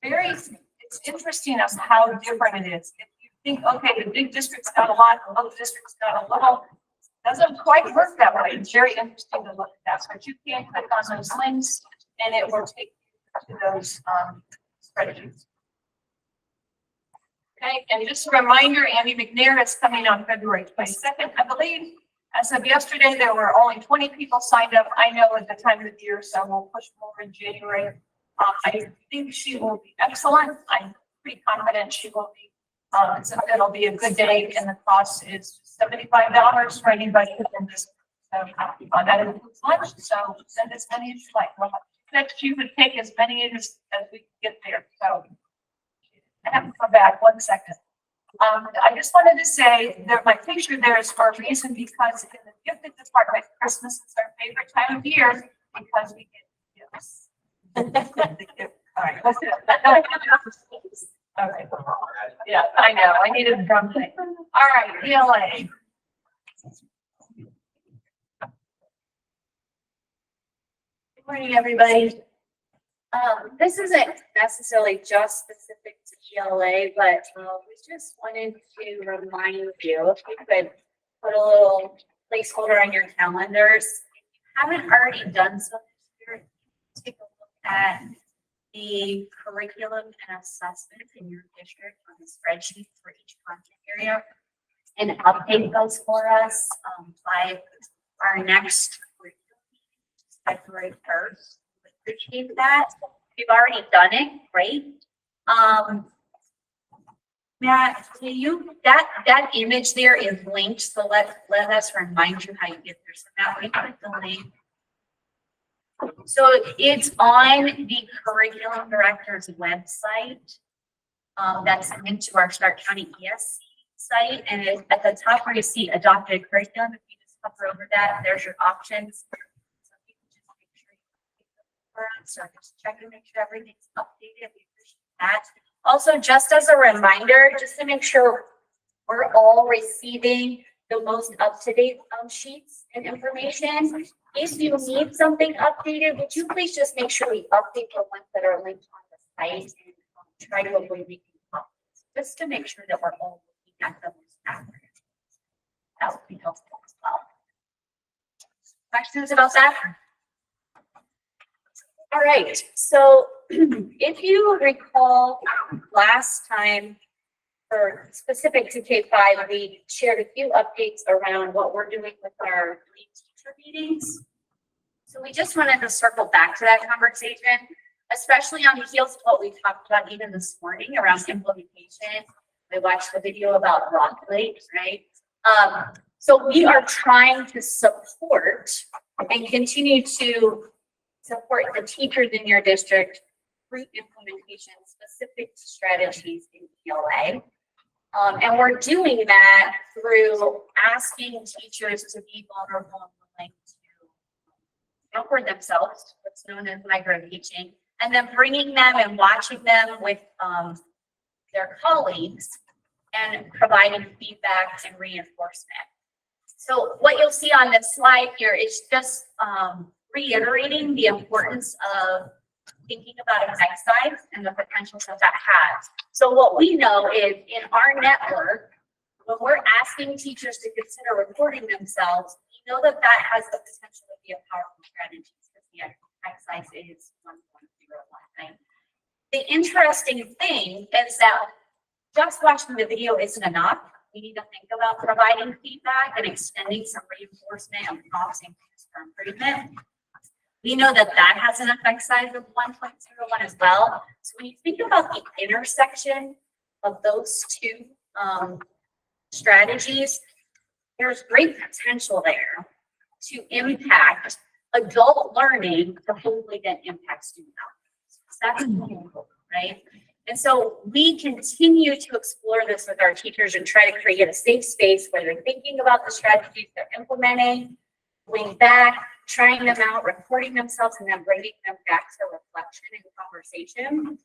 it. It's interesting as how different it is. If you think, okay, the big district's got a lot, the little district's got a little, doesn't quite work that way. It's very interesting to look at that. But you can click on those links and it will take you to those spreadsheets. Okay, and just a reminder, Andy McNair is coming on February 22nd, I believe. As of yesterday, there were only 20 people signed up. I know at the time of the year, so we'll push more in January. I think she will be excellent. I'm pretty confident she will be. So it'll be a good day, and the cost is $75 for anybody within this. So that includes lunch. So send as many as you like. Well, next you would take as many as we can get there. So I have to come back 1 second. I just wanted to say that my picture there is for a reason, because in the gifted department, Christmas is our favorite time of year because we get gifts. All right. Okay. Yeah, I know. I needed a drum thing. All right, ELA. Morning, everybody. This isn't necessarily just specific to ELA, but we just wanted to remind you, if you could put a little placeholder on your calendars. If you haven't already done so this year, take a look at the curriculum and assessment in your district on the spreadsheet for each content area and update those for us by our next February 1st. We appreciate that. If you've already done it, great. Matt, can you, that image there is linked, so let us remind you how you get there. So Matt, we click the link. So it's on the curriculum director's website. That's linked to our Stark County ESC site, and at the top where you see adopted curriculum, if you just hover over that, there's your options. So you can just make sure you so just check and make sure everything's updated. We appreciate that. Also, just as a reminder, just to make sure we're all receiving the most up-to-date sheets and information. If you need something updated, would you please just make sure we update the ones that are linked on the site and try to avoid making copies, just to make sure that we're all looking at the most accurate. That would be helpful as well. Questions about that? All right, so if you recall last time, for specific to K-5, we shared a few updates around what we're doing with our lead teacher meetings. So we just wanted to circle back to that conversation, especially on the heels of what we talked about even this morning around implementation. We watched the video about Rock Lake, right? So we are trying to support and continue to support the teachers in your district through implementation specific strategies in ELA. And we're doing that through asking teachers to be vulnerable and willing to record themselves, what's known as micro teaching, and then bringing them and watching them with their colleagues and providing feedback and reinforcement. So what you'll see on this slide here is just reiterating the importance of thinking about effect size and the potentials that that has. So what we know is in our network, when we're asking teachers to consider recording themselves, we know that that has the potential to be a powerful strategy because the effect size is 1.01, right? The interesting thing is that just watching the video isn't enough. We need to think about providing feedback and extending some reinforcement and prompts and cues for improvement. We know that that has an effect size of 1.01 as well. So when you think about the intersection of those two strategies, there's great potential there to impact adult learning to hopefully then impact student outcomes. So that's important, right? And so we continue to explore this with our teachers and try to create a safe space where they're thinking about the strategies they're implementing, going back, trying them out, recording themselves, and then bringing them back to reflection and conversation.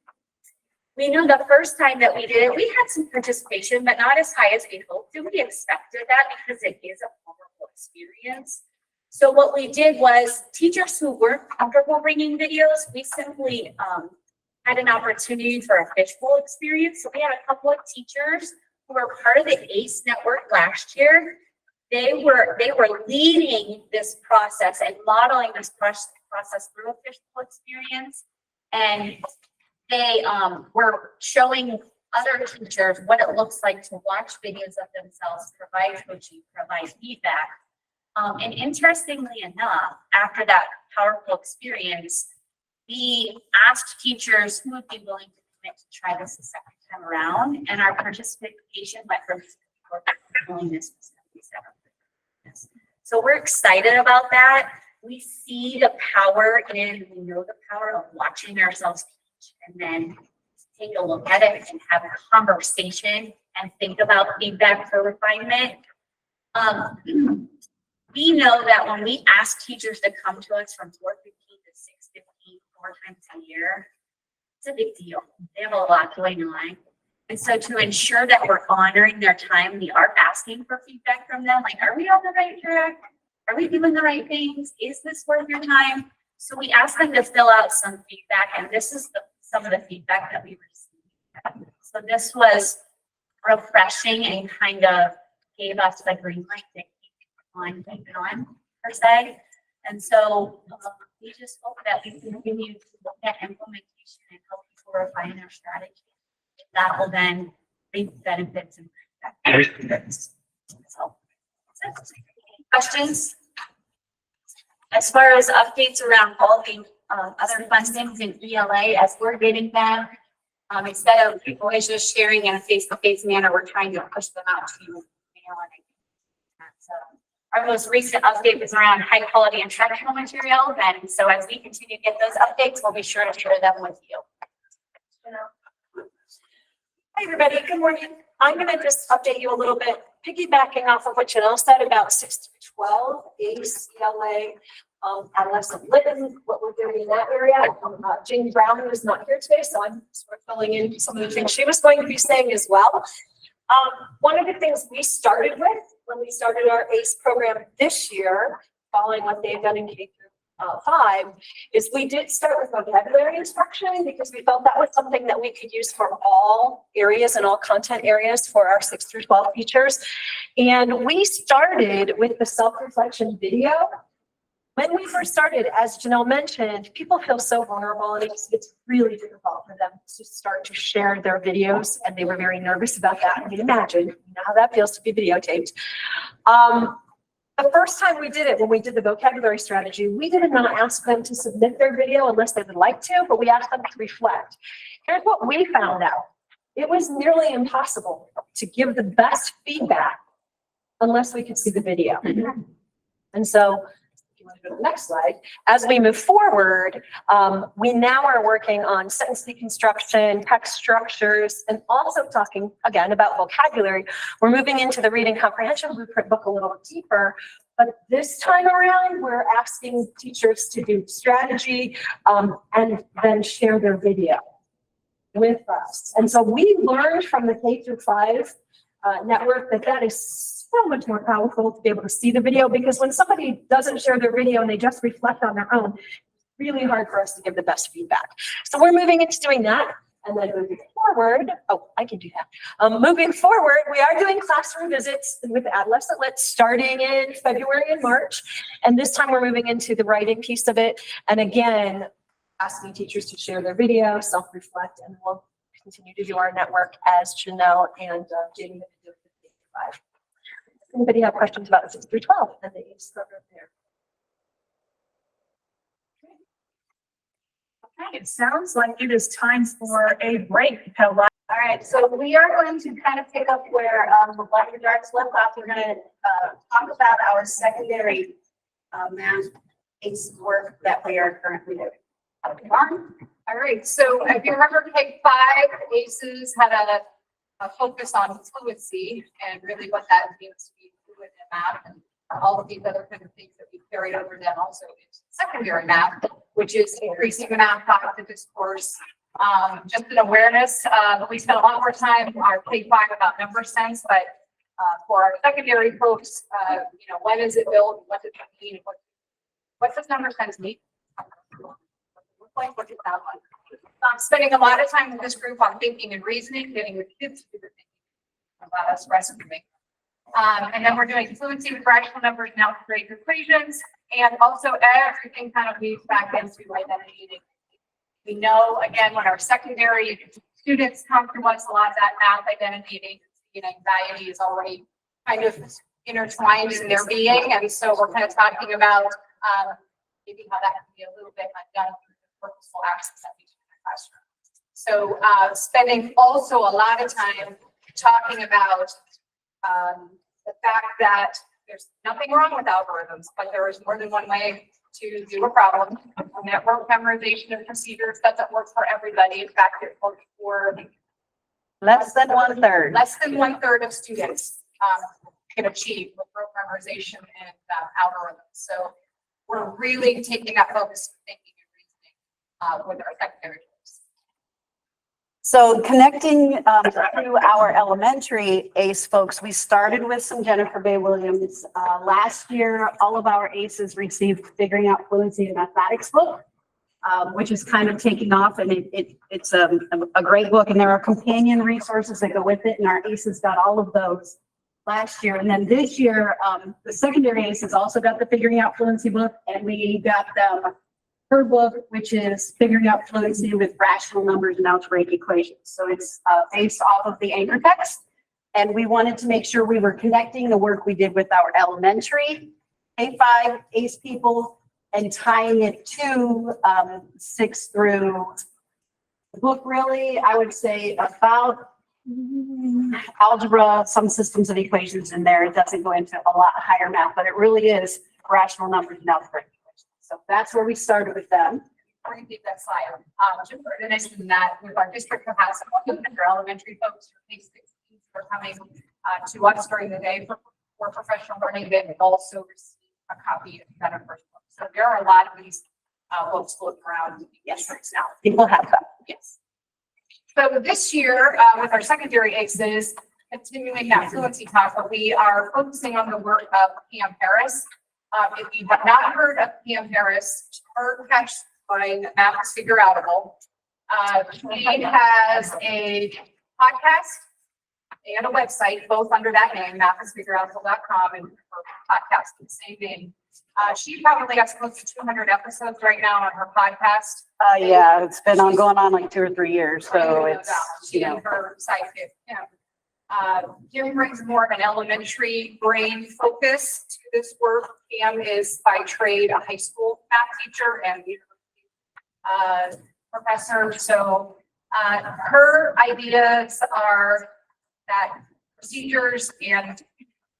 We know the first time that we did it, we had some participation, but not as high as we hoped. And we expected that because it is a powerful experience. So what we did was teachers who weren't comfortable bringing videos, we simply had an opportunity for a fishbowl experience. So we had a couple of teachers who were part of the ACE network last year. They were leading this process and modeling this process through a fishbowl experience. And they were showing other teachers what it looks like to watch videos of themselves, provide coaching, provide feedback. And interestingly enough, after that powerful experience, we asked teachers who would be willing to commit to try this a second time around, and our participation went from 54% willingness to 77%. So we're excited about that. We see the power in, we know the power of watching ourselves teach and then take a look at it and have a conversation and think about feedback for refinement. We know that when we ask teachers to come to us from 4:15 to 6:15 4 times a year, it's a big deal. They have a lot going on. And so to ensure that we're honoring their time, we are asking for feedback from them. Like, are we on the right track? Are we doing the right things? Is this worth your time? So we asked them to fill out some feedback, and this is some of the feedback that we received. So this was refreshing and kind of gave us the green light to keep on per se. And so we just hope that we continue to look at implementation and help people refine their strategy. That will then reap benefits and so, questions? As far as updates around all the other fundings in ELA, as we're getting them, instead of always just sharing in a face-to-face manner, we're trying to push them out to you. So our most recent update was around high-quality instructional materials, and so as we continue to get those updates, we'll be sure to share them with you. Hi, everybody. Good morning. I'm going to just update you a little bit, piggybacking off of what Janelle said about 6 to 12, ACE, ELA, adolescent living, what we're doing in that area. Jane Brown is not here today, so I'm sort of filling in some of the things she was going to be saying as well. One of the things we started with when we started our ACE program this year, following what they've done in K through 5, is we did start with vocabulary instruction because we felt that was something that we could use for all areas and all content areas for our 6 through 12 teachers. And we started with the self-reflection video. When we first started, as Janelle mentioned, people feel so vulnerable and it's really difficult for them to start to share their videos, and they were very nervous about that. I can imagine, you know how that feels to be videotaped. The first time we did it, when we did the vocabulary strategy, we did not ask them to submit their video unless they would like to, but we asked them to reflect. Here's what we found out. It was nearly impossible to give the best feedback unless we could see the video. And so, if you want to go to the next slide, as we move forward, we now are working on sentence deconstruction, text structures, and also talking again about vocabulary. We're moving into the reading comprehension blueprint book a little deeper, but this time around, we're asking teachers to do strategy and then share their video with us. And so we learned from the K through 5 network that is so much more powerful to be able to see the video, because when somebody doesn't share their video and they just reflect on their own, it's really hard for us to give the best feedback. So we're moving into doing that. And then moving forward, oh, I can do that. Moving forward, we are doing classroom visits with Adolescent Lit starting in February and March. And this time we're moving into the writing piece of it. And again, asking teachers to share their video, self-reflect, and we'll continue to do our network as Janelle and Jamie have been doing with K through 5. Anybody have questions about 6 through 12 and the ACE program there? Okay, it sounds like it is time for a break. All right, so we are going to kind of pick up where the Lucky Darts left off. We're going to talk about our secondary math ACE work that we are currently doing. All right, so if you remember K-5, ACEs had a focus on fluency and really what that means to be fluent in math and all of these other kind of things that we carried over then also into secondary math, which is increasing the math cognitive discourse. Just an awareness, we spent a lot more time on our K-5 about number sense, but for our secondary folks, you know, when is it built? What does it mean? What does number sense mean? What does that like? I'm spending a lot of time with this group on thinking and reasoning, getting the kids to do the thinking about us rescuing. And then we're doing fluency with rational numbers and algebraic equations, and also everything kind of leads back into identity. We know, again, when our secondary students come from us, a lot of that math identity and anxiety is already kind of intertwined in their being, and so we're kind of talking about maybe how that can be a little bit undone through the purposeful actions that we do in the classroom. So spending also a lot of time talking about the fact that there's nothing wrong with algorithms, but there is more than one way to do a problem. Network memorization of procedures doesn't work for everybody. In fact, it works for Less than 1/3. less than 1/3 of students can achieve with rote memorization and algorithms. So we're really taking that focus of thinking and reasoning with our secondary groups. So connecting to our elementary ACE folks, we started with some Jennifer Bay Williams. Last year, all of our ACEs received Figuring Out Fluency in Mathematics book, which is kind of taking off, and it's a great book, and there are companion resources that go with it, and our ACEs got all of those last year. And then this year, the secondary ACEs also got the Figuring Out Fluency book, and we got them her book, which is Figuring Out Fluency with Rational Numbers and Algebraic Equations. So it's based off of the anchor text. And we wanted to make sure we were connecting the work we did with our elementary K-5 ACE people and tying it to 6 through the book. Really, I would say about algebra, some systems of equations in there. It doesn't go into a lot higher math, but it really is rational numbers and algebraic. So that's where we started with them. We're going to keep that slide. Just for the next than that, with our district capacity, our elementary folks who are coming to us during the day for professional learning, they also receive a copy of that first book. So there are a lot of these books floating around in districts now. People have them. Yes. So this year, with our secondary ACEs, continuing that fluency talk, but we are focusing on the work of Pam Harris. If you have not heard of Pam Harris, her catch line Math is Figure Outable. She has a podcast and a website, both under that name, mathisfigureoutable.com, and her podcast in the same name. She probably has close to 200 episodes right now on her podcast. Yeah, it's been going on like 2 or 3 years, so it's, she and her sidekick, Jim brings more of an elementary brain focus to this work. Pam is by trade a high school math teacher and professor. So her ideas are that procedures and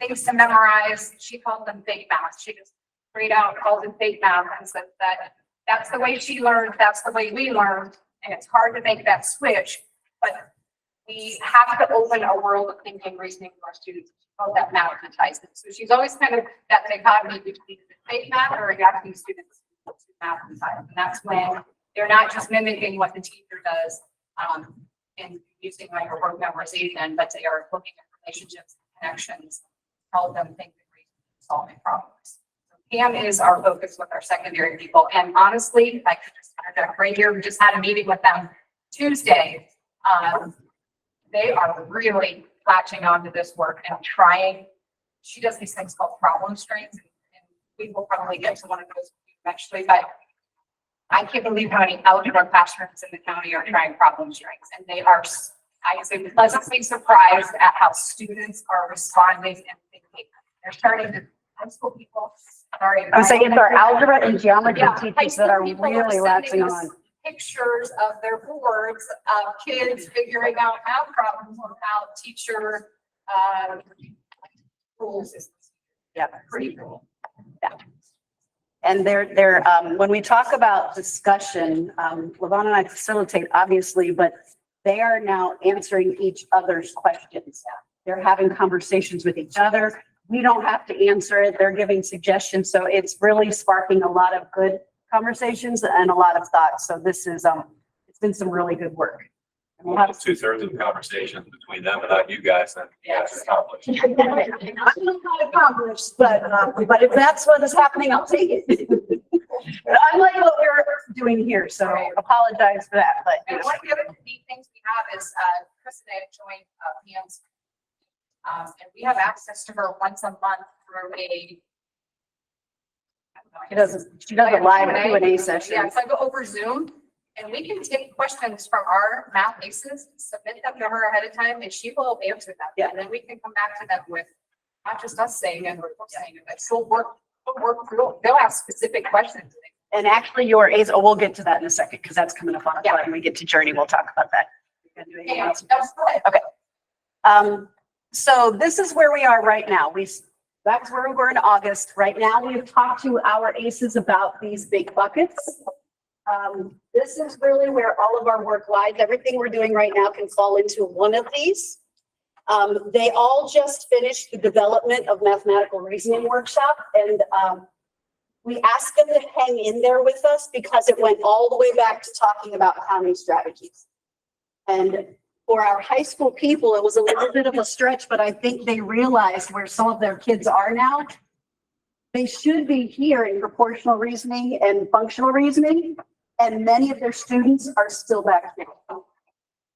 things to memorize, she called them fake math. She just straight out called it fake math and said that that's the way she learned, that's the way we learned, and it's hard to make that switch. But we have to open a world of thinking, reasoning for our students. She called that mathematizing. So she's always kind of that dichotomy between fake math or adapting students to mathematize. And that's when they're not just mimicking what the teacher does and using like a word memorization, but they are looking at relationships and connections, help them think and reason, solving problems. So Pam is our focus with our secondary people. And honestly, if I could just interject right here, we just had a meeting with them Tuesday. They are really latching onto this work and trying. She does these things called problem strings, and we will probably get to one of those eventually, but I can't believe how many algebra classrooms in the county are trying problem strings, and they are, I am pleasantly surprised at how students are responding and thinking. They're starting to, high school people, sorry. I would say it's our algebra and geometry Yeah, teachers that are high school people really latching sending us on. pictures of their boards of kids figuring out math problems without teacher rules. Yeah. Pretty cool. And they're when we talk about discussion, Levon and I facilitate obviously, but they are now answering each other's questions. They're having conversations with each other. We don't have to answer it. They're giving suggestions. So it's really sparking a lot of good conversations and a lot of thoughts. So this is, it's been some really good work. And we'll have 2/3 of the conversations between them and not you guys, then you guys accomplished. not accomplished, but if that's what is happening, I'll take it. Unlike what we're doing here, so apologize for that, but. And one of the other neat things we have is Chris and I have joined Pam's. And we have access to her once a month through a. She does a live Q&A session. Yeah, so I go over Zoom and we can take questions from our math aces, submit them to her ahead of time and she will answer them. Yeah. And then we can come back to them with not just us saying it, but saying it, but she'll work through, they'll ask specific questions. And actually your A's, we'll get to that in a second because that's coming up on our Yeah. slide. When we get to Journey, we'll talk about that. You're gonna do anything Yeah, else? that's good. So this is where we are right now. That's where we were in August. Right now, we've talked to our ACEs about these big buckets. This is really where all of our work lies. Everything we're doing right now can fall into one of these. They all just finished the development of mathematical reasoning workshop, and we asked them to hang in there with us because it went all the way back to talking about counting strategies. And for our high school people, it was a little bit of a stretch, but I think they realized where some of their kids are now. They should be here in proportional reasoning and functional reasoning, and many of their students are still back here,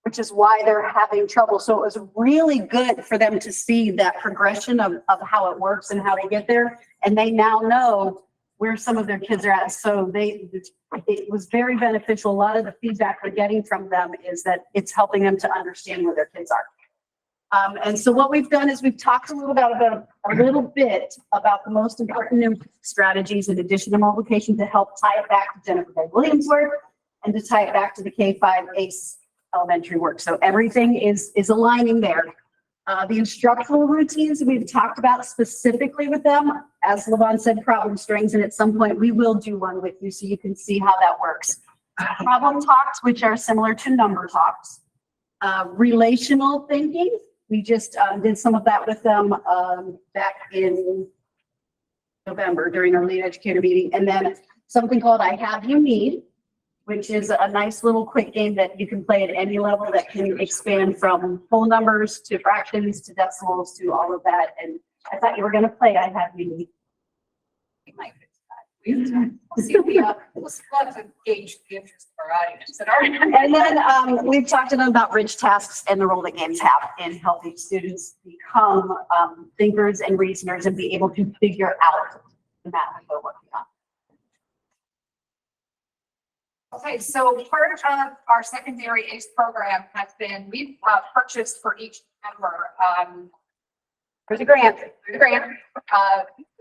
which is why they're having trouble. So it was really good for them to see that progression of how it works and how they get there. And they now know where some of their kids are at. So it was very beneficial. A lot of the feedback we're getting from them is that it's helping them to understand where their kids are. And so what we've done is we've talked a little bit about the most important strategies in addition to multiplication to help tie it back to Jennifer Bay Williams' work and to tie it back to the K-5 ACE elementary work. So everything is aligning there. The instructional routines we've talked about specifically with them, as Levon said, problem strings, and at some point we will do one with you so you can see how that works. Problem talks, which are similar to number talks. Relational thinking, we just did some of that with them back in November during our lead educator meeting. And then something called I Have You Need, which is a nice little quick game that you can play at any level that can expand from whole numbers to fractions to decimals to all of that. And I thought you were going to play I Have You Need. We might fix that. We'll see if we we'll have to gauge the interest of our audience. And then we've talked to them about rich tasks and the role that games have in helping students become thinkers and reasoners and be able to figure out the math that they're working on. Okay, so part of our secondary ACE program has been, we've purchased for each member, There's a grant.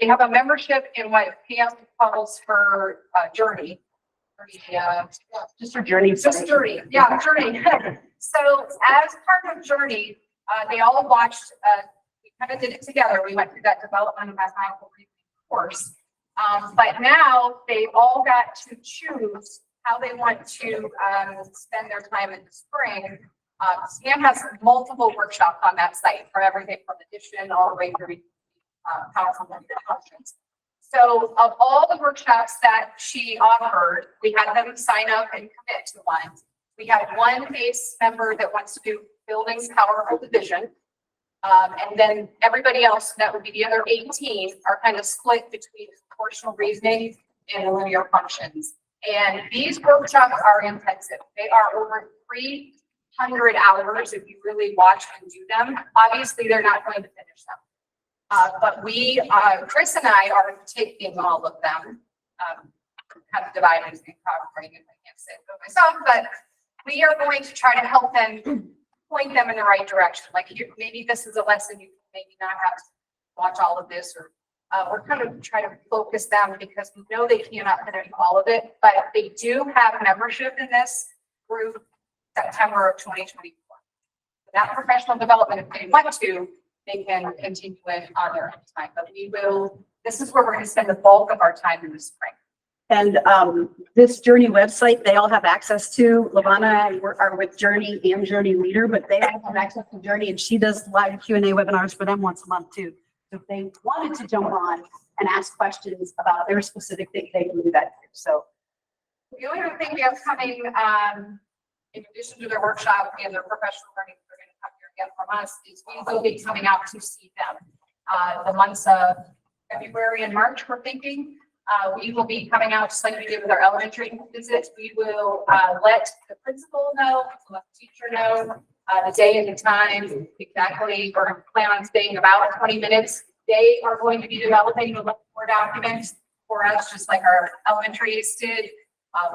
they have a membership in what Pam calls for Journey. Just for Journey. Just Journey, yeah, Journey. So as part of Journey, they all watched, we kind of did it together. We went through that development of mathematical reasoning course. But now they all got to choose how they want to spend their time in the spring. Sam has multiple workshops on that site for everything from addition all the way through powerful functions. So of all the workshops that she offered, we had them sign up and commit to one. We had one ACE member that wants to do building powerful division. And then everybody else, that would be the other 18, are kind of split between proportional reasoning and linear functions. And these workshops are intensive. They are over 300 hours if you really watch and do them. Obviously, they're not going to finish them. But we, Chris and I are taking all of them, kind of divided and covering, and I can't say it for myself, but we are going to try to help them point them in the right direction. Like maybe this is a lesson you maybe not have to watch all of this, or we're kind of trying to focus them because we know they cannot finish all of it, but they do have membership in this through September of 2024. That professional development, if they want to, they can continue it on their own time, but we will, this is where we're going to spend the bulk of our time in the spring. And this Journey website, they all have access to. Lavana and I are with Journey and Journey Leader, but they all have access to Journey, and she does live Q&A webinars for them once a month too. So if they wanted to jump on and ask questions about their specific thing, they can do that too. So the only other thing we have coming, in addition to their workshop and their professional learning, they're going to come here again from us, is we will be coming out to see them. The months of February and March, we're thinking. We will be coming out just like we did with our elementary visits. We will let the principal know, let the teacher know the day and the time exactly. We're going to plan on staying about 20 minutes. They are going to be developing the look for documents for us, just like our elementaries did.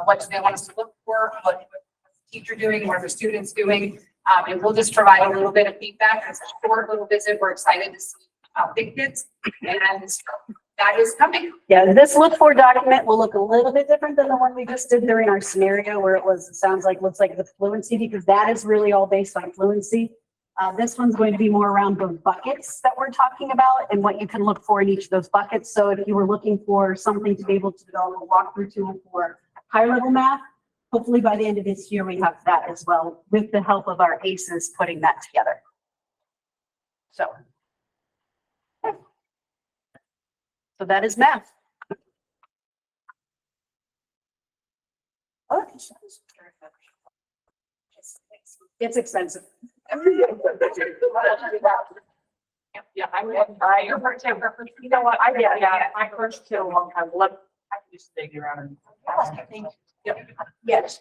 What do they want us to look for? What the teacher doing? What are the students doing? And we'll just provide a little bit of feedback. It's a short little visit. We're excited to see big kids, and that is coming. yeah, this look for document will look a little bit different than the one we just did during our scenario where it was, it sounds like, looks like the fluency, because that is really all based on fluency. This one's going to be more around the buckets that we're talking about and what you can look for in each of those buckets. So if you were looking for something to be able to develop a walkthrough tool for high level math, hopefully by the end of this year, we have that as well with the help of our ACEs putting that together. So. So that is math. It's expensive. Yeah, your first time reference, you know what, my first kid a long time, I used to dig around. Yes,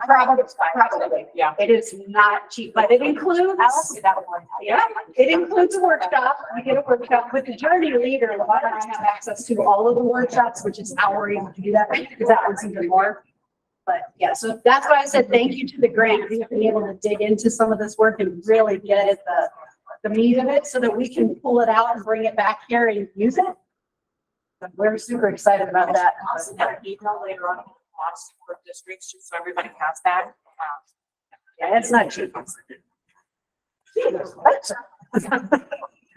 probably. Yeah. It is not cheap, but it includes, yeah, it includes a workshop. We get a workshop with the journey leader. A lot of us have access to all of the workshops, which is how we're able to do that, because that one's even more. But yeah, so that's why I said thank you to the grant. We've been able to dig into some of this work and really get at the meat of it so that we can pull it out and bring it back here and use it. We're super excited about that. Also, that email later on, cost for districts, just so everybody has that. Yeah, it's not cheap.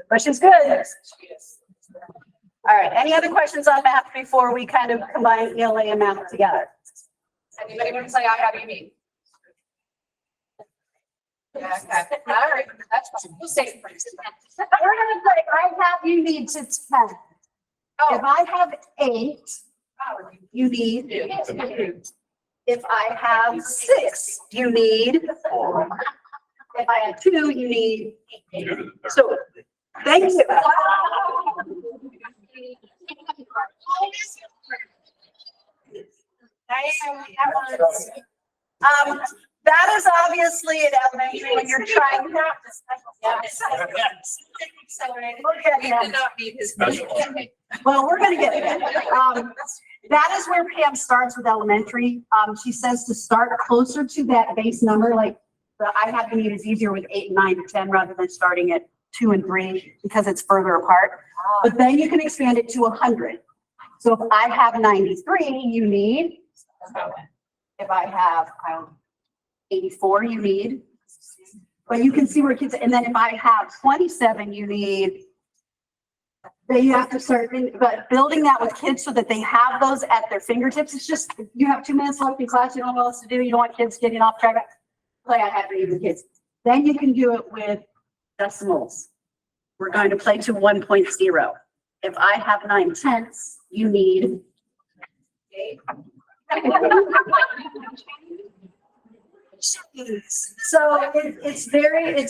But she's good. All right, any other questions on math before we kind of combine ELA and math together? Anybody want to say I have you mean? Yeah, okay. All right, that's fine. We'll say it first. We're gonna say, I have you need to 10. If I have 8, you need. If I have 6, you need. If I have 2, you need. So, thank you. That is obviously an elementary when you're trying to. Well, we're gonna get there. That is where Pam starts with elementary. She says to start closer to that base number, like the I have to need is easier with 8, 9, 10 rather than starting at 2 and 3 because it's further apart. But then you can expand it to 100. So if I have 93, you need. If I have 84, you need. But you can see where kids, and then if I have 27, you need. Then you have to start, but building that with kids so that they have those at their fingertips. It's just, you have 2 minutes left in class, you don't know what else to do, you don't want kids getting off track. Play I have to read the kids. Then you can do it with decimals. We're going to play to 1.0. If I have 9/10, you need. So it's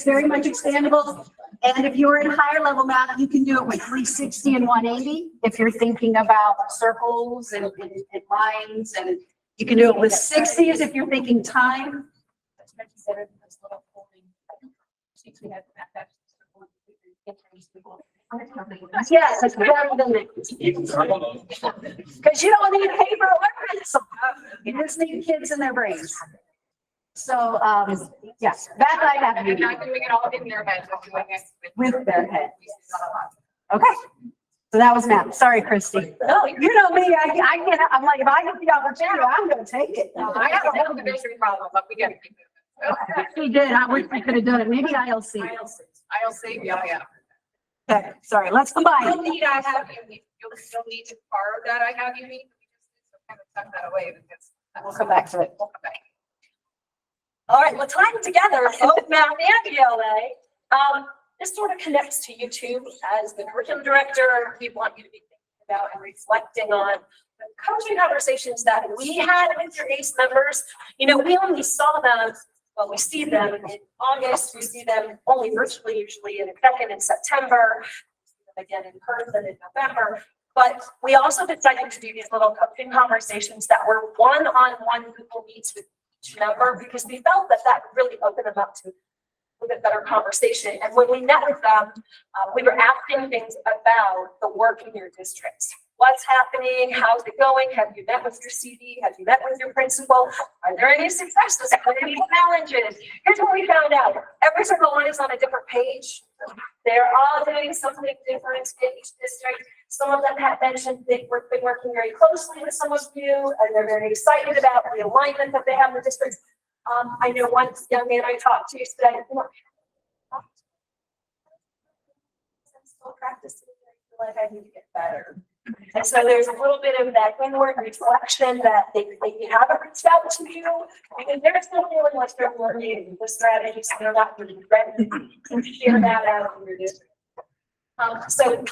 very much expandable. And if you're in higher level math, you can do it with 360 and 180. If you're thinking about circles and lines, and you can do it with 60s if you're thinking time. Yes, it's better than it. Because you don't need paper or pencil. You just need kids in their brains. So, yes, that I have. And I think we can all get in their heads doing it With their head. Okay. So that was math. Sorry, Christy. No, you know me, I can't, I'm like, if I get the opportunity, I'm gonna take it. I have a whole division problem, but we get it. We did. I wish I could have done it. Maybe ILC. ILC, yeah. Okay, sorry, let's combine. You'll need, I have you need, you'll still need to borrow that I have you need. Kind of tuck that away because. We'll come back to it. We'll come back. All right, well, tying together both math and ELA, this sort of connects to you too as the curriculum director. We want you to be thinking about and reflecting on the coaching conversations that we had with your ACE members. You know, we only saw them, well, we see them in August, we see them only virtually, usually in in September, again in person in November. But we also decided to do these little coaching conversations that were one-on-one Google Meets with each member because we felt that that would really open them up to a little bit better conversation. And when we met with them, we were asking things about the work in your districts. What's happening? How's it going? Have you met with your CD? Have you met with your principal? Are there any successes? Are there any challenges? Here's what we found out. Every single one is on a different page. They're all doing something different in each district. Some of them have mentioned they've been working very closely with some of you, and they're very excited about the alignment that they have in the district. I know one young man I talked to said, I'm still practicing. I feel like I need to get better. And so there's a little bit of that inward reflection that they haven't reached out to you, and they're still feeling like they're learning the strategies, so they're not really ready to share that out in your district. So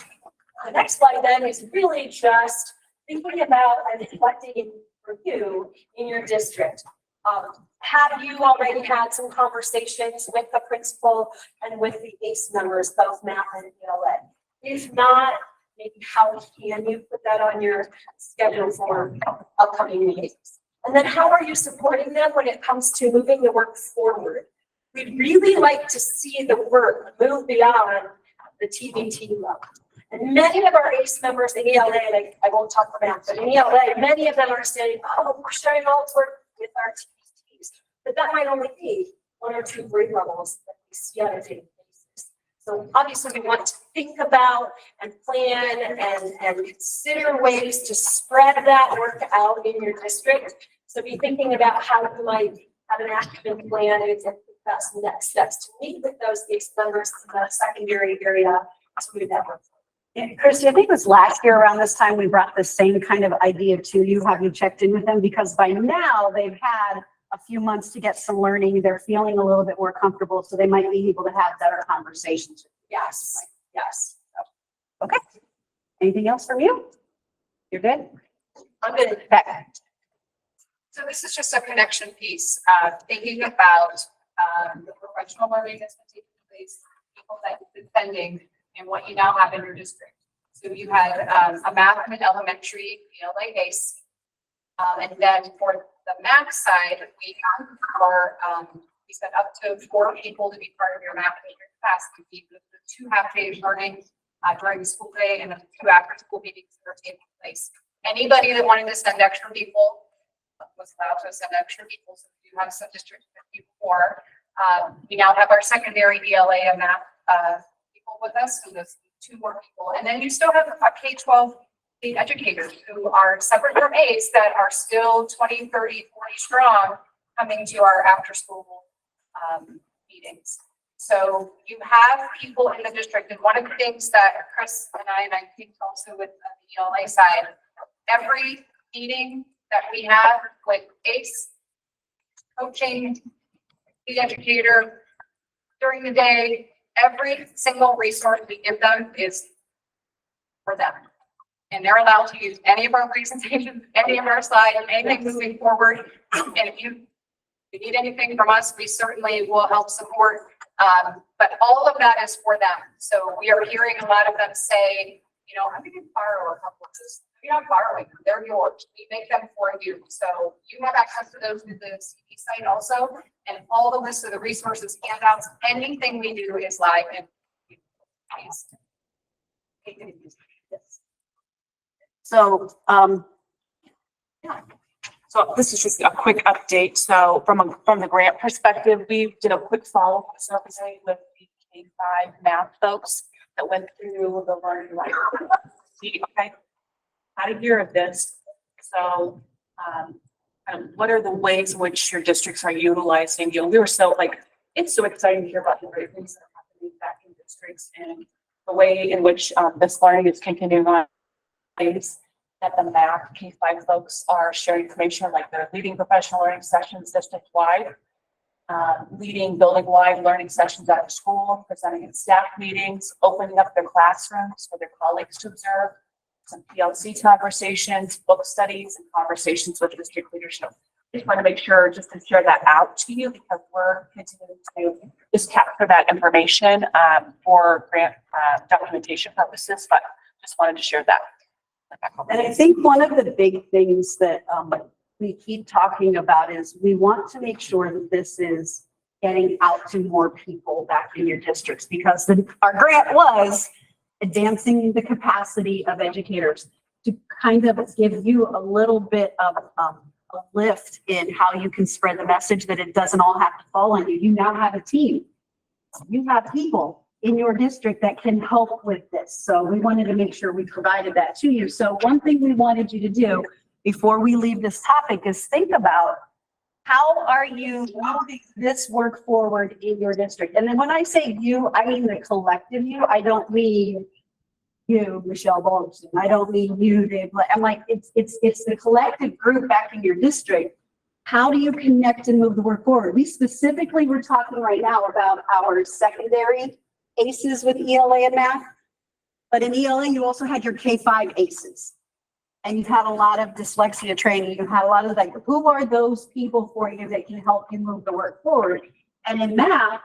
the next slide then is really just thinking about and reflecting for you in your district. Have you already had some conversations with the principal and with the ACE members, both math and ELA? If not, maybe how can you put that on your schedule for upcoming meetings? And then how are you supporting them when it comes to moving the work forward? We'd really like to see the work move beyond the TBT level. And many of our ACE members in ELA, and I won't talk about that, but in ELA, many of them are saying, oh, we're starting all to work with our TBTs. But that might only be 1 or 2 grade levels that we see on a daily basis. So obviously we want to think about and plan and consider ways to spread that work out in your district. So be thinking about how you might have an action plan and think about some next steps to meet with those ACE members in the secondary area to move that work. Yeah, Christy, I think it was last year around this time, we brought the same kind of idea to you. Have you checked in with them? Because by now they've had a few months to get some learning. They're feeling a little bit more comfortable, so they might be able to have better conversations. Yes, yes. Okay. Anything else from you? You're good? I'm good. Okay. So this is just a connection piece, thinking about the professional learning that's been taking place, people that you've been sending, and what you now have in your district. So you had a math and elementary ELA base. And then for the math side, we have we set up to 4 people to be part of your math major class. We the 2 half-day learning during the school day and the 2 after-school meetings that are taking place. Anybody that wanted to send extra people was allowed to send extra people. So we do have some districts that before. We now have our secondary ELA and math people with us, so there's 2 more people. And then you still have a K-12 lead educators who are separate from ACE that are still 20, 30, 40 strong coming to our after-school meetings. So you have people in the district, and one of the things that Chris and I think also with the ELA side, every meeting that we have with ACE, coaching, the educator, during the day, every single resource we give them is for them. And they're allowed to use any of our presentations, any of our slides, anything moving forward. And if you need anything from us, we certainly will help support. But all of that is for them. So we are hearing a lot of them say, you know, I'm going to borrow a couple of this. You're not borrowing them, they're yours. We make them for you. So you have access to those through the CD site also. And all the lists of the resources, handouts, anything we do is live and So, so this is just a quick update. So from the grant perspective, we did a quick follow-up survey with the K-5 math folks that went through the learning life. See, okay, had a year of this. So, what are the ways in which your districts are utilizing? You know, we were so it's so exciting to hear about the great things that are happening back in districts and the way in which this learning is continuing on. Ways that the math K-5 folks are sharing information, like they're leading professional learning sessions district-wide, leading building-wide learning sessions out of school, presenting at staff meetings, opening up their classrooms for their colleagues to observe, some PLC conversations, book studies, and conversations with district leadership. I just want to make sure just to share that out to you because we're continuing to just capture that information for grant documentation purposes, but just wanted to share that. And I think one of the big things that we keep talking about is we want to make sure that this is getting out to more people back in your districts because our grant was advancing the capacity of educators to kind of give you a little bit of a lift in how you can spread the message that it doesn't all have to fall on you. You now have a team. You have people in your district that can help with this. So we wanted to make sure we provided that to you. So one thing we wanted you to do before we leave this topic is think about how are you moving this work forward in your district? And then when I say you, I mean the collective you. I don't mean you, Michelle Bolton. I don't mean you, Dave. I'm like, it's the collective group back in your district. How do you connect and move the work forward? We specifically were talking right now about our secondary ACEs with ELA and math, but in ELA, you also had your K-5 ACEs. and you've had a lot of dyslexia training, you've had a lot of like, who are those people for you that can help you move the work forward? And in math,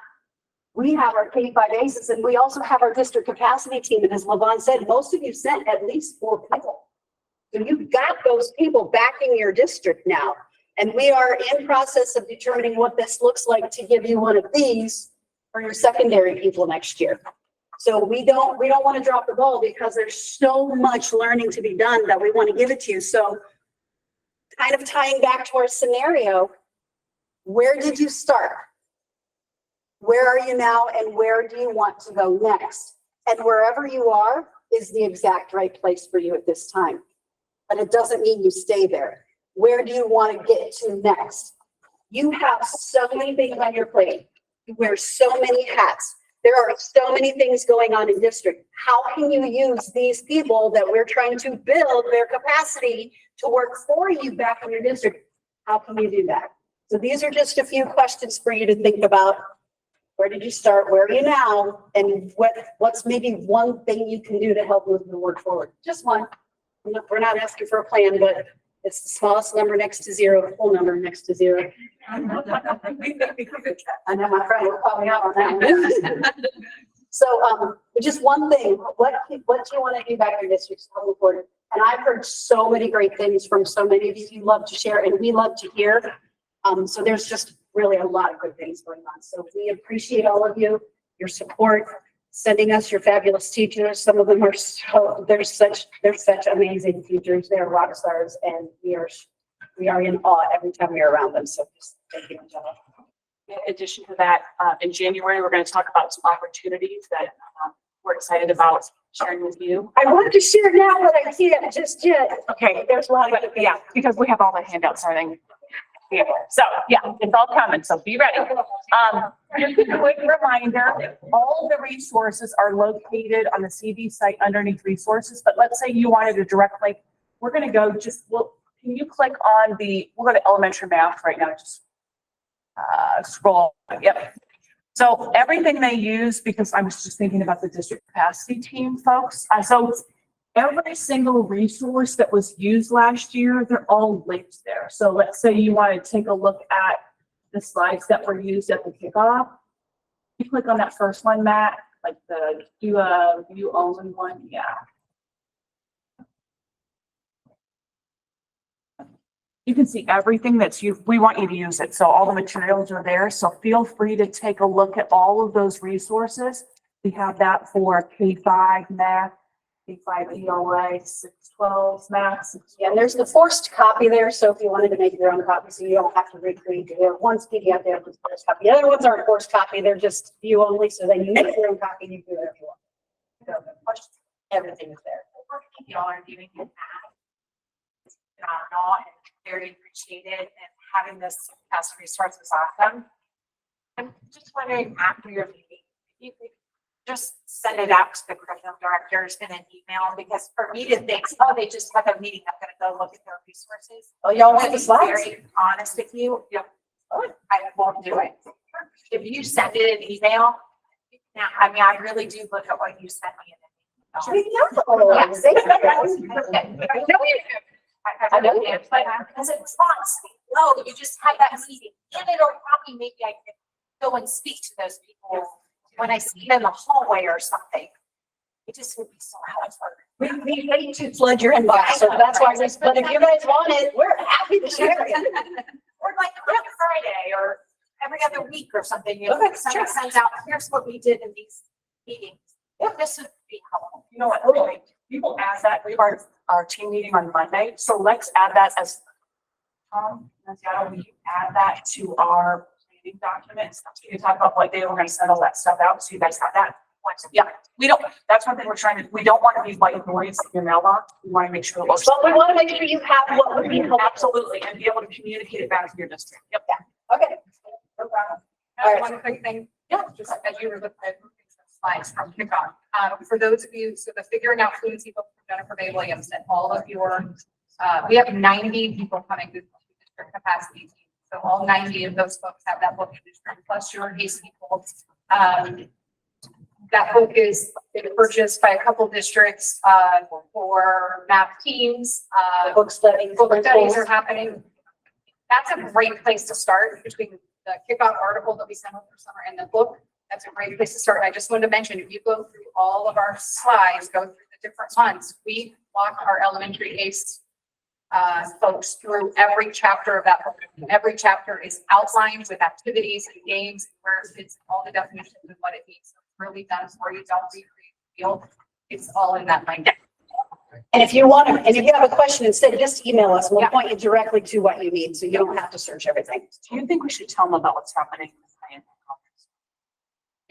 we have our K-5 ACEs, and we also have our district capacity team. And as Levon said, most of you sent at least 4 people. So you've got those people backing your district now. And we are in process of determining what this looks like to give you one of these for your secondary people next year. So we don't want to drop the ball because there's so much learning to be done that we want to give it to you. So kind of tying back to our scenario, where did you start? Where are you now, and where do you want to go next? And wherever you are is the exact right place for you at this time. But it doesn't mean you stay there. Where do you want to get to next? You have so many things on your plate. You wear so many hats. There are so many things going on in district. How can you use these people that we're trying to build their capacity to work for you back in your district? How can you do that? So these are just a few questions for you to think about. Where did you start? Where are you now? And what's maybe one thing you can do to help move the work forward? Just one. We're not asking for a plan, but it's the smallest number next to 0, the whole number next to 0. I know my friend will call me out on that one. So just one thing, what do you want to do back in your district to help move forward? And I've heard so many great things from so many of you. You love to share, and we love to hear. So there's just really a lot of good things going on. So we appreciate all of you, your support, sending us your fabulous teachers. Some of them are they're such amazing teachers. They're rock stars, and we are in awe every time we're around them. So just thank you, Angela. In addition to that, in January, we're going to talk about some opportunities that we're excited about sharing with you. I want to share now, but I can't just yet. Okay, there's a lot of, yeah, because we have all the handouts and everything. Yeah. So, yeah, it's all coming, so be ready. Just a quick reminder, all the resources are located on the CD site underneath resources, but let's say you wanted a direct link. We're going to go can you click on we'll go to elementary math right now, just scroll, yep. So everything they use, because I was just thinking about the district capacity team folks, so every single resource that was used last year, they're all linked there. So let's say you want to take a look at the slides that were used at the kickoff. You click on that first one, Matt, like the view only one, yeah. You can see everything that's used. We want you to use it. So all the materials are there. So feel free to take a look at all of those resources. We have that for K-5 math, K-5 ELA, 612 math. Yeah, and there's the forced copy there. So if you wanted to make your own copy, so you don't have to recreate it. One's PDF there, one's forced copy. The other ones aren't forced copy. They're just view only. So then you make your own copy and you do whatever you want. So everything is there. Y'all are doing it. Phenomenal and very appreciated, and having this past resource is awesome. I'm just wondering, after your meeting, if you could just send it out to the curriculum directors in an email, because for me to think, oh, they just had a meeting, I'm gonna go look at their resources. Oh, y'all want To the be slides? very honest with you, I won't do it. If you send it an email, now, I mean, I really do look at what you sent me in an email. Yes. I know you do. I know you do, but as a response, no, you just had that meeting, and it'll probably maybe I can go and speak to those people when I see them in the hallway or something. It just would be so helpful. We hate to flood your inbox, so that's why but if you guys want it, we're happy to share it. Or like every Friday or every other week or something, you know, someone sends out, here's what we did in these meetings. This would be helpful. You know what, really, people ask that, we have our team meeting on Monday, so let's add that as, we add that to our meeting documents. We can talk about what day we're gonna send all that stuff out, so you guys have that. Yeah, that's one thing we're trying to, we don't want to be white noise in your mailbox, we want to make sure it looks. But we want to make sure you have what would be helpful. Absolutely, and be able to communicate it back to your district. Yep. Okay. No problem. All right. One quick thing, just as you were looking at slides from kickoff. For those of you, so the figuring out fluency book from Jennifer Bay Williams, and all of your, we have 90 people coming through district capacity team. So all 90 of those folks have that book in district, plus your ACE people. That book is been purchased by a couple districts, for math teams, Book studies. book studies are happening. That's a great place to start between the kickoff article that we sent over for summer and the book. That's a great place to start. And I just wanted to mention, if you go through all of our slides, go through the different ones, we walk our elementary ACE folks through every chapter of that book. Every chapter is outlined with activities and games, where it's all the definitions and what it means. So it's really done for you. Don't recreate the field. It's all in that language. And if you want to, and if you have a question, instead, just email us. We'll point you directly to what you need, so you don't have to search everything. Do you think we should tell them about what's happening in the science conference?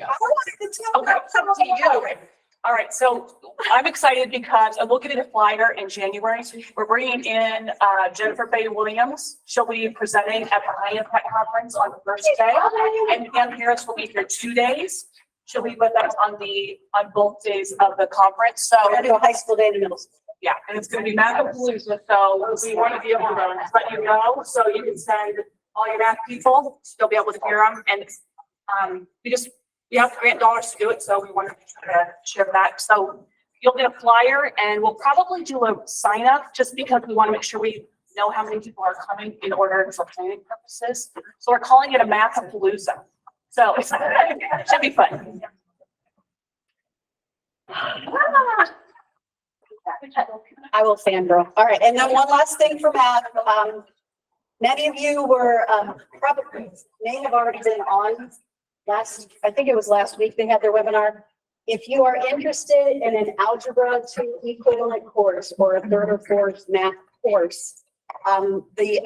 I wanted to tell Okay, them. it's up to you. All right, so I'm excited because I'm looking at a flyer in January. We're bringing in Jennifer Bay Williams. She'll be presenting at the High Impact Conference on the first day. And Pam Harris will be here 2 days. She'll be with us on both days of the conference. So We're gonna do a high school day and a middle school. yeah, and it's gonna be Mathapalooza, so we want to be able to let you know, so you can send all your math people, they'll be able to hear them, and we have grant dollars to do it, so we want to share that. So you'll get a flyer, and we'll probably do a sign up, just because we want to make sure we know how many people are coming in order for planning purposes. So we're calling it a Mathapalooza. So it should be fun. I will fangirl. All right, and then one last thing for math. Many of you were, probably may have already been on I think it was last week, they had their webinar. If you are interested in an Algebra 2 equivalent course or a third or fourth math course, the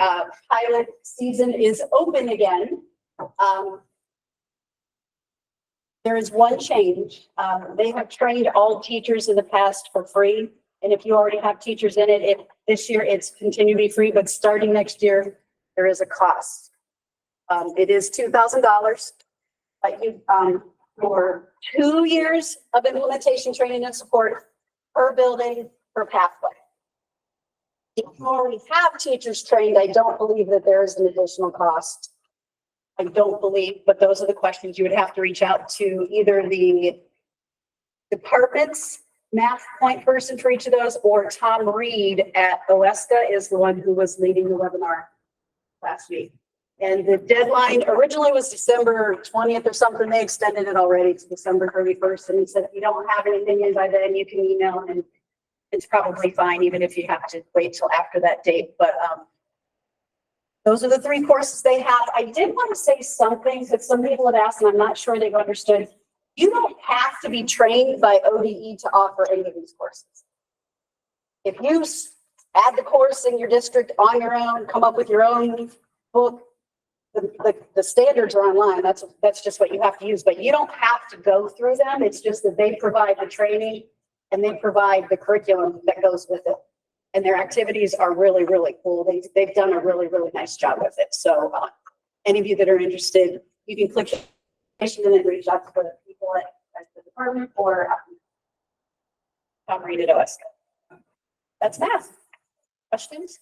pilot season is open again. There is one change. They have trained all teachers in the past for free. And if you already have teachers in it, this year it's continue to be free, but starting next year, there is a cost. It is $2,000, but you, for 2 years of implementation, training, and support per building, per pathway. If you already have teachers trained, I don't believe that there is an additional cost. I don't believe, but those are the questions you would have to reach out to either the department's math point person for each of those, or Tom Reed at OESCA is the one who was leading the webinar last week. And the deadline originally was December 20th or something. They extended it already to December 31st. And he said, if you don't have anything in by then, you can email, and it's probably fine, even if you have to wait till after that date. But those are the 3 courses they have. I did want to say something because some people have asked, and I'm not sure they've understood. You don't have to be trained by ODE to offer any of these courses. If you add the course in your district on your own, come up with your own book, the standards are online. That's just what you have to use, but you don't have to go through them. It's just that they provide the training and they provide the curriculum that goes with it. And their activities are really, really cool. They've done a really, really nice job with it. So any of you that are interested, you can click and then reach out to the people at the department or read at OSCA. That's math. Questions?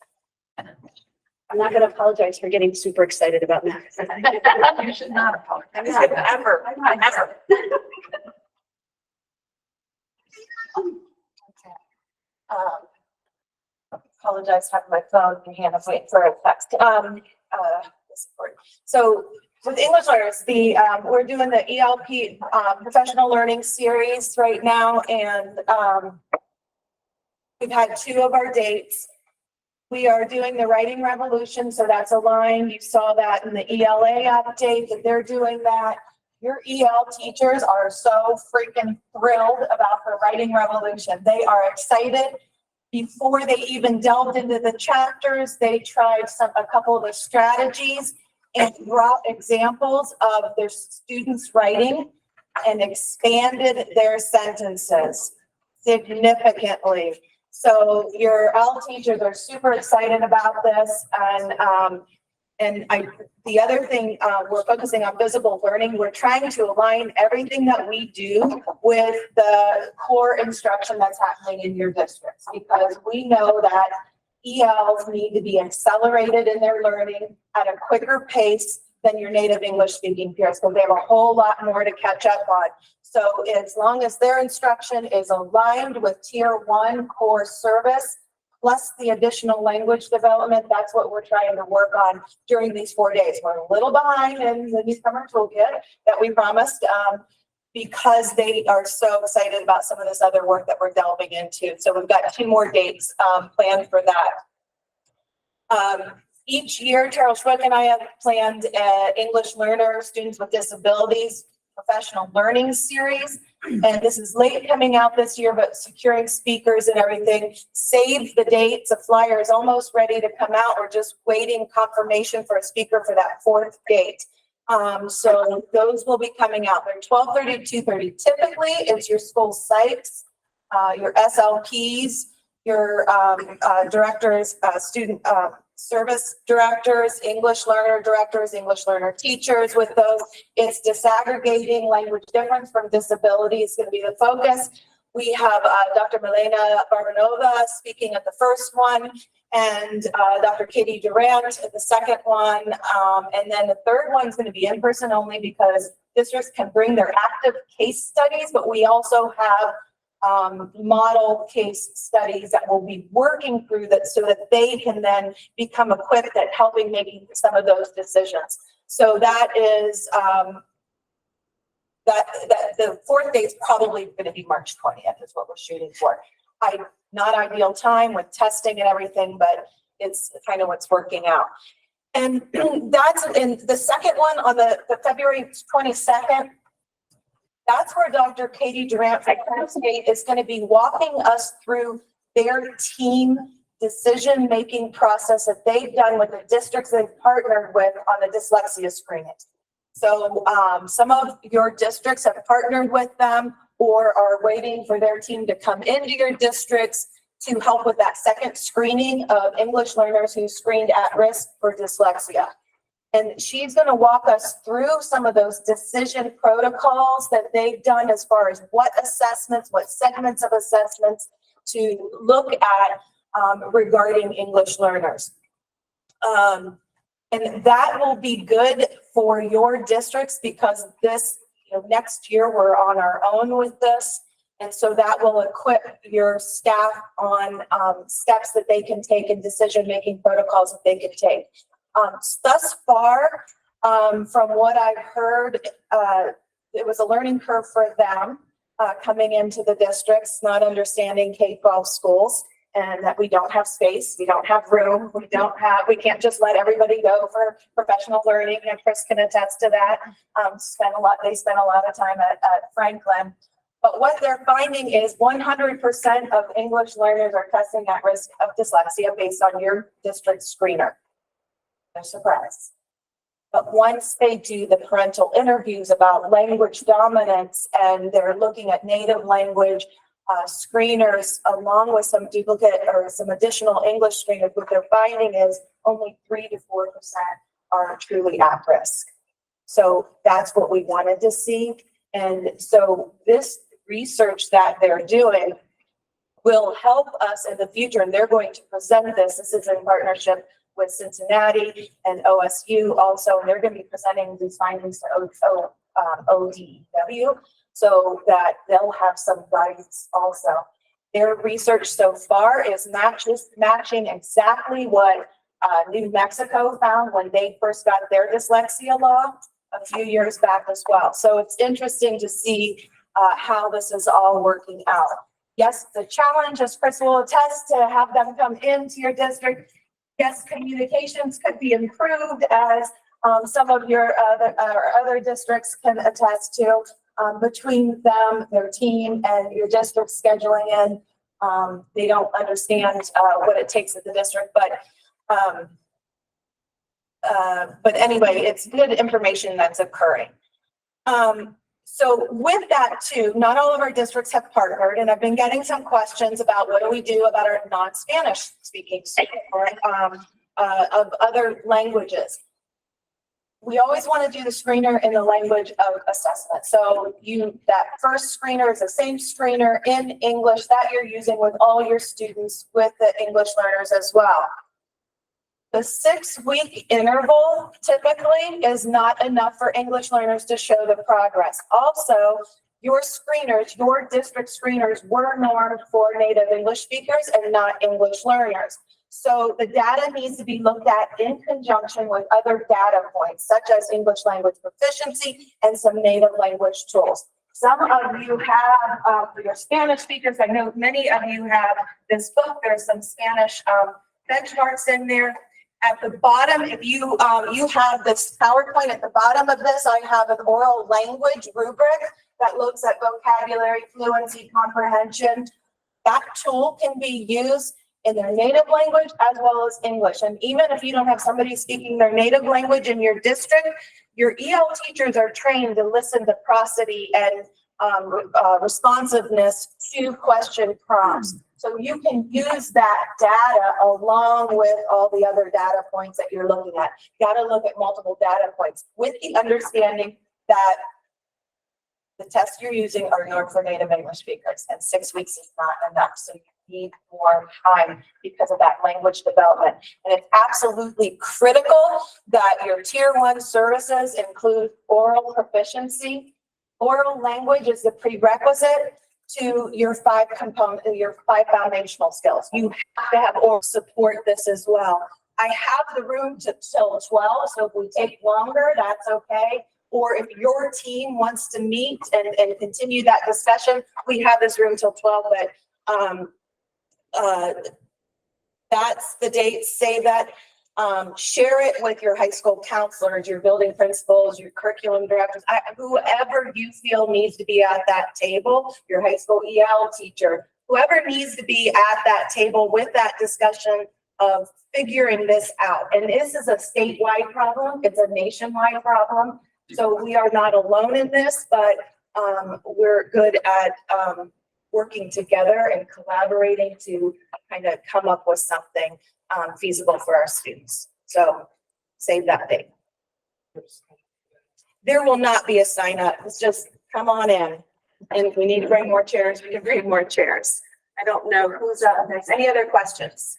I'm not going to apologize for getting super excited about math. You should not apologize. Ever. Apologize, having my phone in hand, I'm waiting for a text. So with English learners, we're doing the ELP professional learning series right now, and we've had 2 of our dates. We are doing the writing revolution, so that's aligned. You saw that in the ELA update that they're doing that. Your EL teachers are so freaking thrilled about the writing revolution. They are excited. Before they even delved into the chapters, they tried a couple of the strategies and brought examples of their students' writing and expanded their sentences significantly. So your L teachers are super excited about this, and the other thing, we're focusing on visible learning. We're trying to align everything that we do with the core instruction that's happening in your districts, because we know that ELs need to be accelerated in their learning at a quicker pace than your native English speaking peers, because they have a whole lot more to catch up on. So as long as their instruction is aligned with tier 1 core service, plus the additional language development, that's what we're trying to work on during these 4 days. We're a little behind in the newcomer toolkit that we promised, because they are so excited about some of this other work that we're delving into. So we've got 2 more dates planned for that. Each year, Terrell Schwick and I have planned English learner, students with disabilities, professional learning series. And this is late coming out this year, but securing speakers and everything. Save the dates. The flyer is almost ready to come out. We're just waiting confirmation for a speaker for that 4th date. So those will be coming out. They're 12:30 to 2:30. Typically, it's your school sites, your SLPs, your directors, student service directors, English learner directors, English learner teachers. With those, it's disaggregating language difference from disability is going to be the focus. We have Dr. Milena Barbanova speaking at the first one, and Dr. Katie Durant at the second one. And then the third one is going to be in person only, because districts can bring their active case studies, but we also have model case studies that will be working through that, so that they can then become equipped at helping making some of those decisions. So that is that the 4th date is probably going to be March 20th is what we're shooting for. Not ideal time with testing and everything, but it's kind of what's working out. And that's in the second one on the February 22nd. That's where Dr. Katie Durant from Penn State is going to be walking us through their team decision-making process that they've done with the districts they've partnered with on the dyslexia screening. So some of your districts have partnered with them or are waiting for their team to come into your districts to help with that second screening of English learners who screened at risk for dyslexia. And she's going to walk us through some of those decision protocols that they've done as far as what assessments, what segments of assessments to look at regarding English learners. And that will be good for your districts, because this, next year we're on our own with this. And so that will equip your staff on steps that they can take and decision-making protocols that they can take. Thus far, from what I've heard, it was a learning curve for them coming into the districts, not understanding K-12 schools, and that we don't have space, we don't have room, we can't just let everybody go for professional learning, and Chris can attest to that. They spend a lot of time at Franklin. But what they're finding is 100% of English learners are testing at risk of dyslexia based on your district screener. They're surprised. But once they do the parental interviews about language dominance, and they're looking at native language screeners along with some duplicate or some additional English screeners, what they're finding is only 3 to 4% are truly at risk. So that's what we wanted to see. And so this research that they're doing will help us in the future, and they're going to present this. This is in partnership with Cincinnati and OSU also, and they're going to be presenting these findings to ODW, so that they'll have some guidance also. Their research so far is matching exactly what New Mexico found when they first got their dyslexia law a few years back as well. So it's interesting to see how this is all working out. Yes, the challenge, as Chris will attest, to have them come into your district. Yes, communications could be improved, as some of your other districts can attest to, between them, their team, and your district scheduling in. They don't understand what it takes at the district, but anyway, it's good information that's occurring. So with that too, not all of our districts have partnered, and I've been getting some questions about what do we do about our non-Spanish speaking students or of other languages. We always want to do the screener in the language of assessment. So that first screener is the same screener in English that you're using with all your students with the English learners as well. The 6-week interval typically is not enough for English learners to show the progress. Also, your screeners, your district screeners were normed for native English speakers and not English learners. So the data needs to be looked at in conjunction with other data points, such as English language proficiency and some native language tools. Some of you have, for your Spanish speakers, I know many of you have this book. There's some Spanish benchmarks in there. At the bottom, if you you have this PowerPoint at the bottom of this, I have an oral language rubric that looks at vocabulary, fluency, comprehension. That tool can be used in their native language as well as English. And even if you don't have somebody speaking their native language in your district, your EL teachers are trained to listen to prosody and responsiveness to question prompts. So you can use that data along with all the other data points that you're looking at. You got to look at multiple data points with the understanding that the tests you're using are normed for native English speakers, and 6 weeks is not enough. So you need more time because of that language development. And it's absolutely critical that your tier 1 services include oral proficiency. Oral language is the prerequisite to your 5 foundational skills. You have to have oral support this as well. I have the room till 12, so if we take longer, that's okay. Or if your team wants to meet and continue that discussion, we have this room till 12, but that's the date. Save that. Share it with your high school counselors, your building principals, your curriculum directors, whoever you feel needs to be at that table, your high school EL teacher, whoever needs to be at that table with that discussion of figuring this out. And this is a statewide problem. It's a nationwide problem. So we are not alone in this, but we're good at working together and collaborating to kind of come up with something feasible for our students. So save that date. There will not be a sign up. It's just come on in. And if we need to bring more chairs, we can bring more chairs. I don't know who's up next. Any other questions?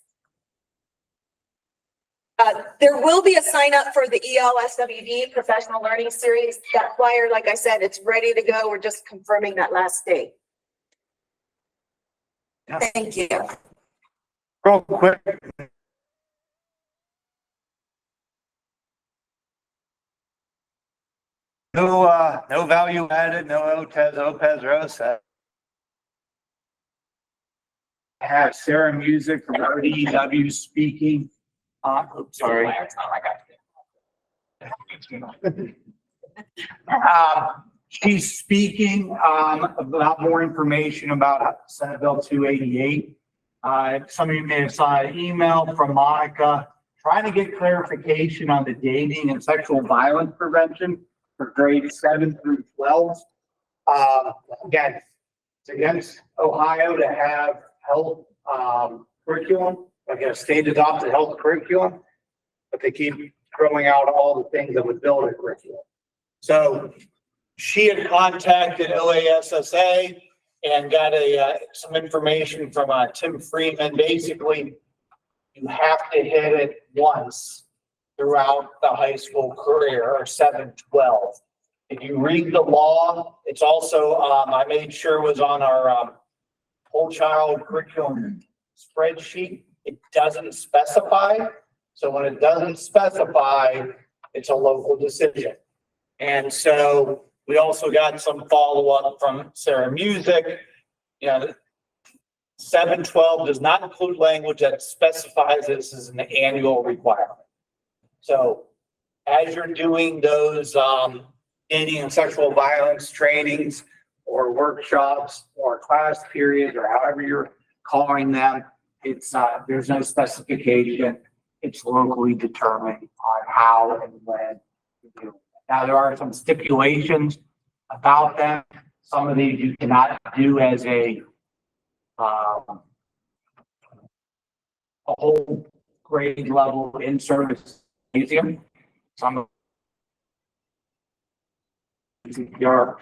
There will be a sign up for the ELSWD Professional Learning Series. That flyer, like I said, it's ready to go. We're just confirming that last date. Yeah. Thank you. Real quick. No value added, no OPES, ROSA. Have Sarah Music from RDEW speaking. Sorry. She's speaking about more information about Senate Bill 288. Some of you may have saw an email from Monica trying to get clarification on the dating and sexual violence prevention for grades 7 through 12. Again, it's against Ohio to have health curriculum, like a state adopted health curriculum, but they keep throwing out all the things that would build a curriculum. So she had contacted OASSA and got some information from Tim Freeman. Basically, you have to hit it once throughout the high school career, or 7-12. If you read the law, it's also, I made sure was on our whole child curriculum spreadsheet. It doesn't specify. So when it doesn't specify, it's a local decision. And so we also got some follow-up from Sarah Music. You know, 7-12 does not include language that specifies this as an annual requirement. So as you're doing those dating and sexual violence trainings or workshops or class periods or however you're calling them, it's there's no specification. It's locally determined on how and when to do it. Now, there are some stipulations about them. Some of these you cannot do as a whole grade level in-service museum. Some of your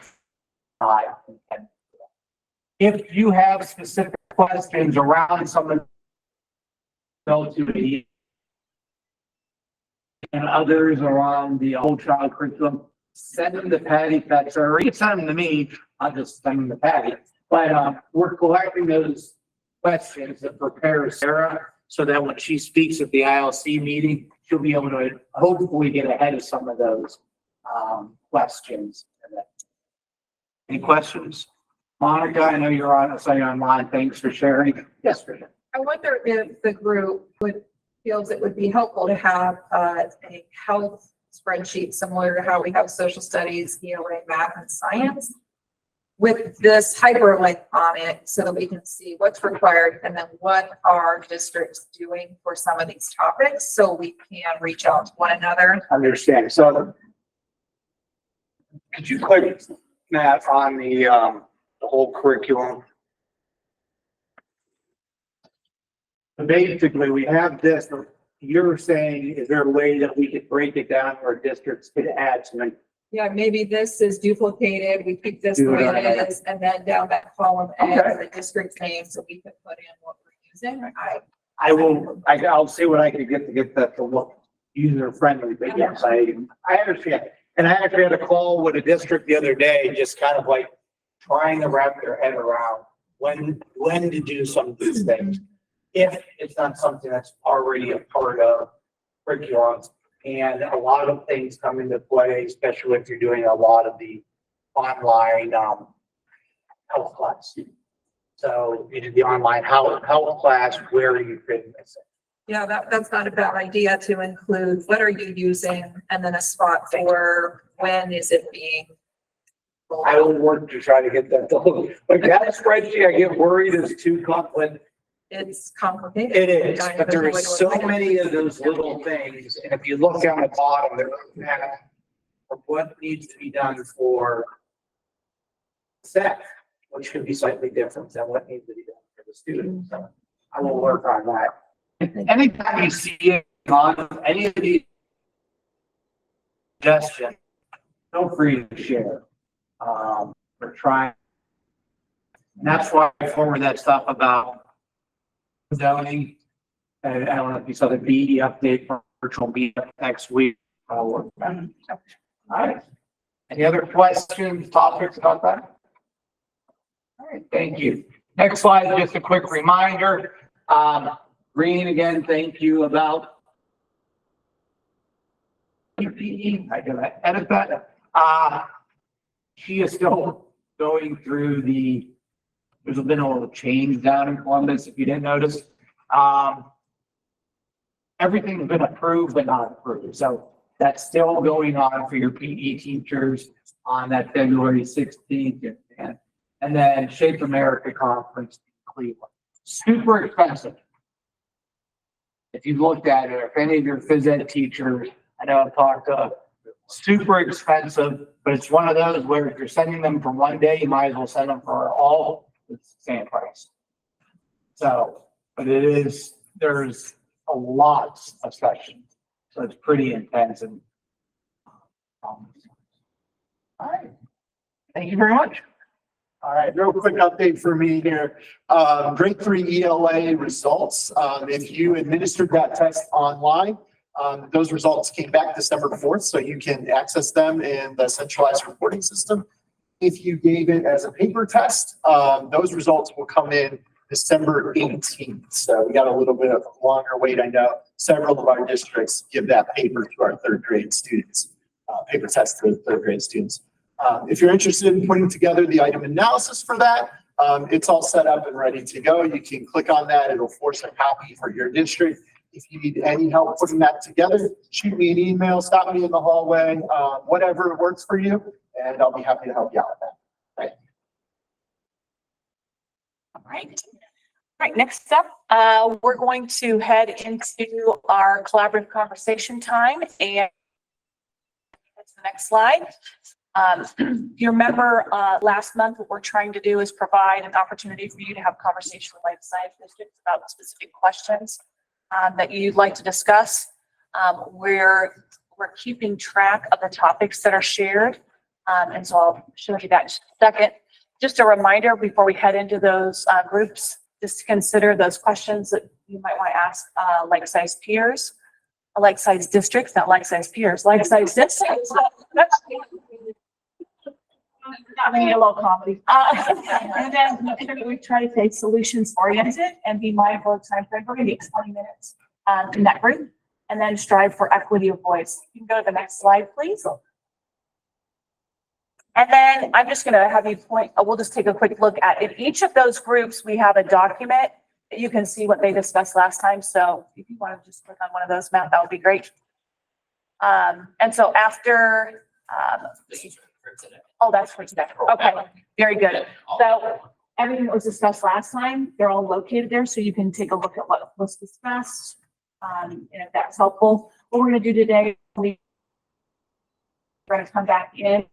if you have specific questions around some of the and others are on the old child curriculum, send them to Patty Fetzer, or you can send them to me, I'll just send them to Patty. But, we're collecting those questions that prepare Sarah, so that when she speaks at the ILC meeting, she'll be able to hopefully get ahead of some of those, questions. Any questions? Monica, I know you're on, say online, thanks for sharing. Yes, Rita. I wonder if the group feels it would be helpful to have a health spreadsheet similar to how we have social studies, ELA, math, and science, with this hyperlink on it so that we can see what's required and then what are districts doing for some of these topics so we can reach out to one another. Understand. So could you click, Matt, on the whole curriculum? Basically, we have this, you're saying, is there a way that we could break it down where districts could add some? Yeah, maybe this is duplicated, we keep this the Do it way on it that. is, and then down that column A, Okay. the district name, so we can put in what we're using. I'll see what I can get to get that to look user friendly, but yes, I understand. And I actually had a call with a district the other day, just kind of like trying to wrap their head around when to do some of these things. If it's not something that's already a part of curriculums, and a lot of things come into play, especially if you're doing a lot of the online, health class. So you did the online health class, where are you fitting this in? Yeah, that's not a bad idea to include, what are you using, and then a spot for when is it being rolled I out. will work to try to get that to look, like that spreadsheet, I get worried is too complex. It's complicated. It is, I but there don't know are what to so look like. many of those little things, and if you look down the bottom, there's a map of what needs to be done for staff, which could be slightly different than what needs to be done for the students. So I will work on that. Anytime you see it on any of these suggestions, feel free to share. We're trying. And that's why I forward that stuff about zoning. And I don't know if you saw the BE update for virtual meetup next week. I'll work on it. All right. Any other questions, topics about that? All right, thank you. Next slide, just a quick reminder. Green, again, thank you about your PE. I gotta edit that. She is still going through there's been a little change down in Columbus, if you didn't notice. Everything's been approved but not approved. So that's still going on for your PE teachers on that February 16th. And then Shape America Conference in Cleveland. Super expensive. If you looked at it, or if any of your phys ed teachers, I know I've talked to, super expensive, but it's one of those where if you're sending them for one day, you might as well send them for all, it's the same price. So, but there's a lot of sessions, so it's pretty intense and. All right, thank you very much. All right, real quick update for me here. Grade 3 ELA results. If you administered that test online, those results came back December 4th, so you can access them in the centralized reporting system. If you gave it as a paper test, those results will come in December 18th. So we got a little bit of a longer wait. I know several of our districts give that paper to our third grade students, paper test to third grade students. If you're interested in putting together the item analysis for that, it's all set up and ready to go. You can click on that. It'll force a copy for your district. If you need any help putting that together, shoot me an email, stop me in the hallway, whatever works for you, and I'll be happy to help you out with that. Right. All right. All right, next up, we're going to head into our collaborative conversation time, and that's the next slide. You remember last month, what we're trying to do is provide an opportunity for you to have conversation with life science districts about specific questions that you'd like to discuss. We're keeping track of the topics that are shared, and so I'll show you that in just a second. Just a reminder before we head into those groups, just to consider those questions that you might want to ask like-sized peers. like-sized districts, not like-sized peers, like-sized districts. Not many a little comedy. And then we try to stay solutions oriented and be mindful of time frame. We're gonna be 20 minutes in that group, and then strive for equity of voice. You can go to the next slide, please. And then I'm just gonna have you point, we'll just take a quick look at, in each of those groups, we have a document that you can see what they discussed last time. So if you want to just click on one of those, Matt, that would be great. And so after, oh, that's for today. Okay, very good. So everything that was discussed last time, they're all located there, so you can take a look at what was discussed. And if that's helpful, what we're gonna do today, we're gonna come back in.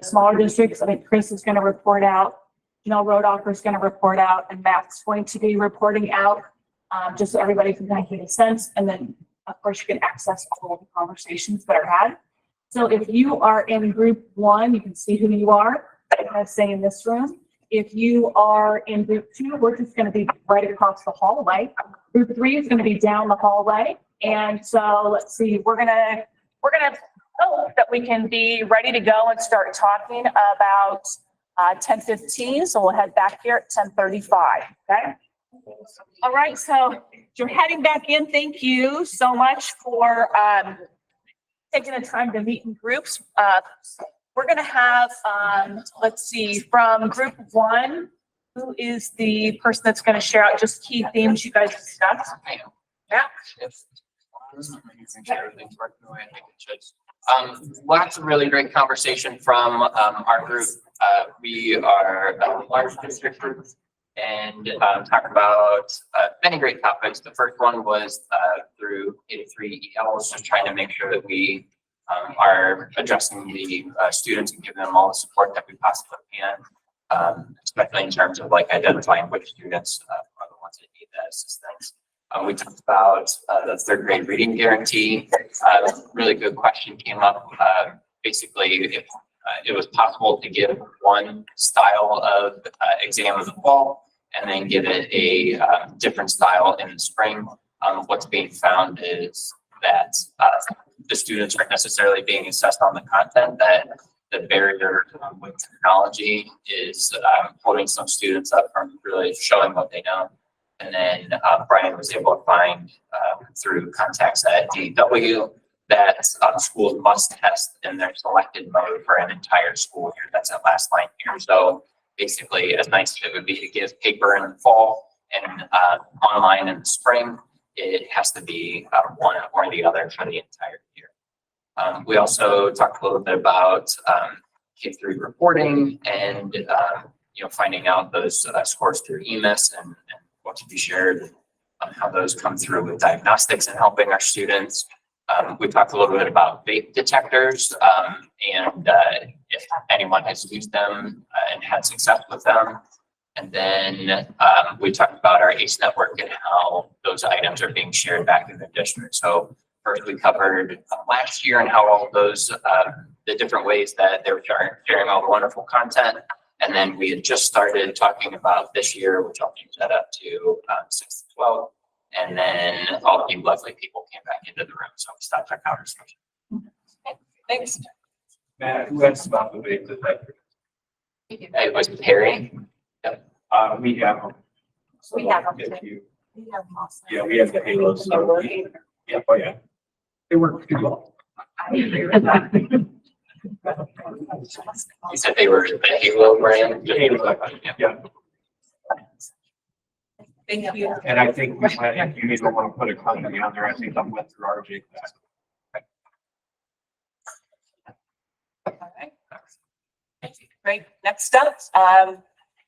Smaller districts, I think Chris is gonna report out, Janelle Rodocker is gonna report out, and Matt's going to be reporting out, just so everybody can kind of get a sense, and then of course, you can access all of the conversations that are had. So if you are in group 1, you can see who you are, as say in this room. If you are in group 2, we're just going to be right across the hallway. Group 3 is going to be down the hallway. And so let's see, we're gonna hope that we can be ready to go and start talking about 10:15. So we'll head back here at 10:35. Okay. All right, so you're heading back in. Thank you so much for taking the time to meet in groups. We're going to have, let's see, from group 1, who is the person that's going to share out just key themes you guys discussed? Yeah. Lots of really great conversation from our group. We are a large district group and talk about many great topics. The first one was through K-3 ELs, just trying to make sure that we are addressing the students and giving them all the support that we possibly can, especially in terms of like identifying which students are the ones that need that assistance. We talked about the 3rd grade reading guarantee. Really good question came up. Basically, if it was possible to give one style of exam in the fall and then give it a different style in the spring. What's being found is that the students aren't necessarily being assessed on the content, that the barrier with technology is holding some students up from really showing what they know. And then Brian was able to find through contacts at DW that schools must test in their selected mode for an entire school year. That's that last line here. So basically, as nice as it would be to give paper in the fall and online in the spring, it has to be one or the other for the entire year. We also talked a little bit about K-3 reporting and finding out those scores through EMIS and what to be shared, how those come through with diagnostics and helping our students. We talked a little bit about vape detectors and if anyone has used them and had success with them. And then we talked about our ACE network and how those items are being shared back in the district. So first we covered last year and how all of those, the different ways that they were sharing all the wonderful content. And then we had just started talking about this year, which I'll change that up to 6 to 12. And then all of you lovely people came back into the room. So we stopped our conversation. Okay, thanks. Matt, who asked about the vape detector? It was Perry. We have them. We have them If too. you- We have them also. Yeah, we have the halos. So yeah, oh yeah. They work pretty well. You said they were the Halo brand. The Halo, yeah. Thank you. And I think we might, if you need to want to put a company on there, I think I went through RJ. Okay. Great. Next up,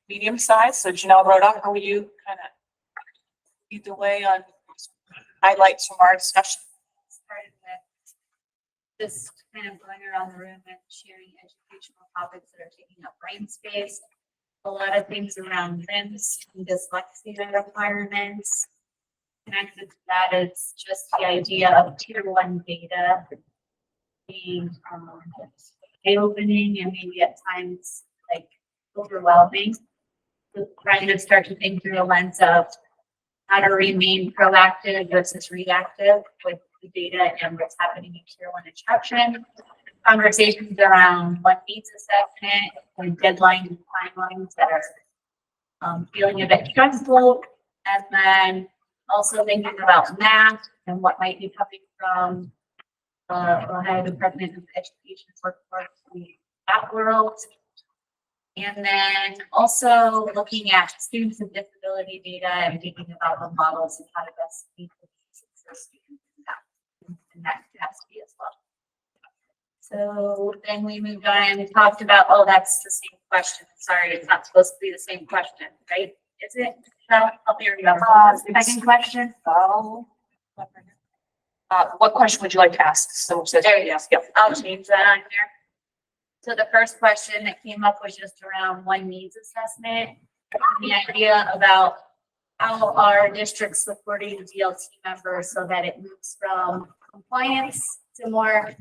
medium size. So Janelle Rodocker, will you kind of lead the way on highlights from our discussion? Started with just kind of going around the room and sharing educational topics that are taking up brain space. A lot of things around RIMS and dyslexia requirements. Connected to that is just the idea of tier 1 data being eye-opening and maybe at times like overwhelming. So trying to start to think through a lens of how to remain proactive versus reactive with the data and what's happening in tier one instruction. Conversations around what needs assessment and deadlines and timelines that are feeling a bit stressful. And then also thinking about math and what might be coming from Ohio Department of Education workforce in that world. And then also looking at students with disability data and thinking about the models and how to best meet the needs of those students in that capacity as well. So then we moved on and talked about, oh, that's the same question. Sorry, it's not supposed to be the same question, right? Is it? No, help me remember. Second question. What question would you like to ask? So There you go. Yep. I'll change that on here. So the first question that came up was just around one needs assessment. The idea about how our district's supporting DLT members so that it moves from compliance to more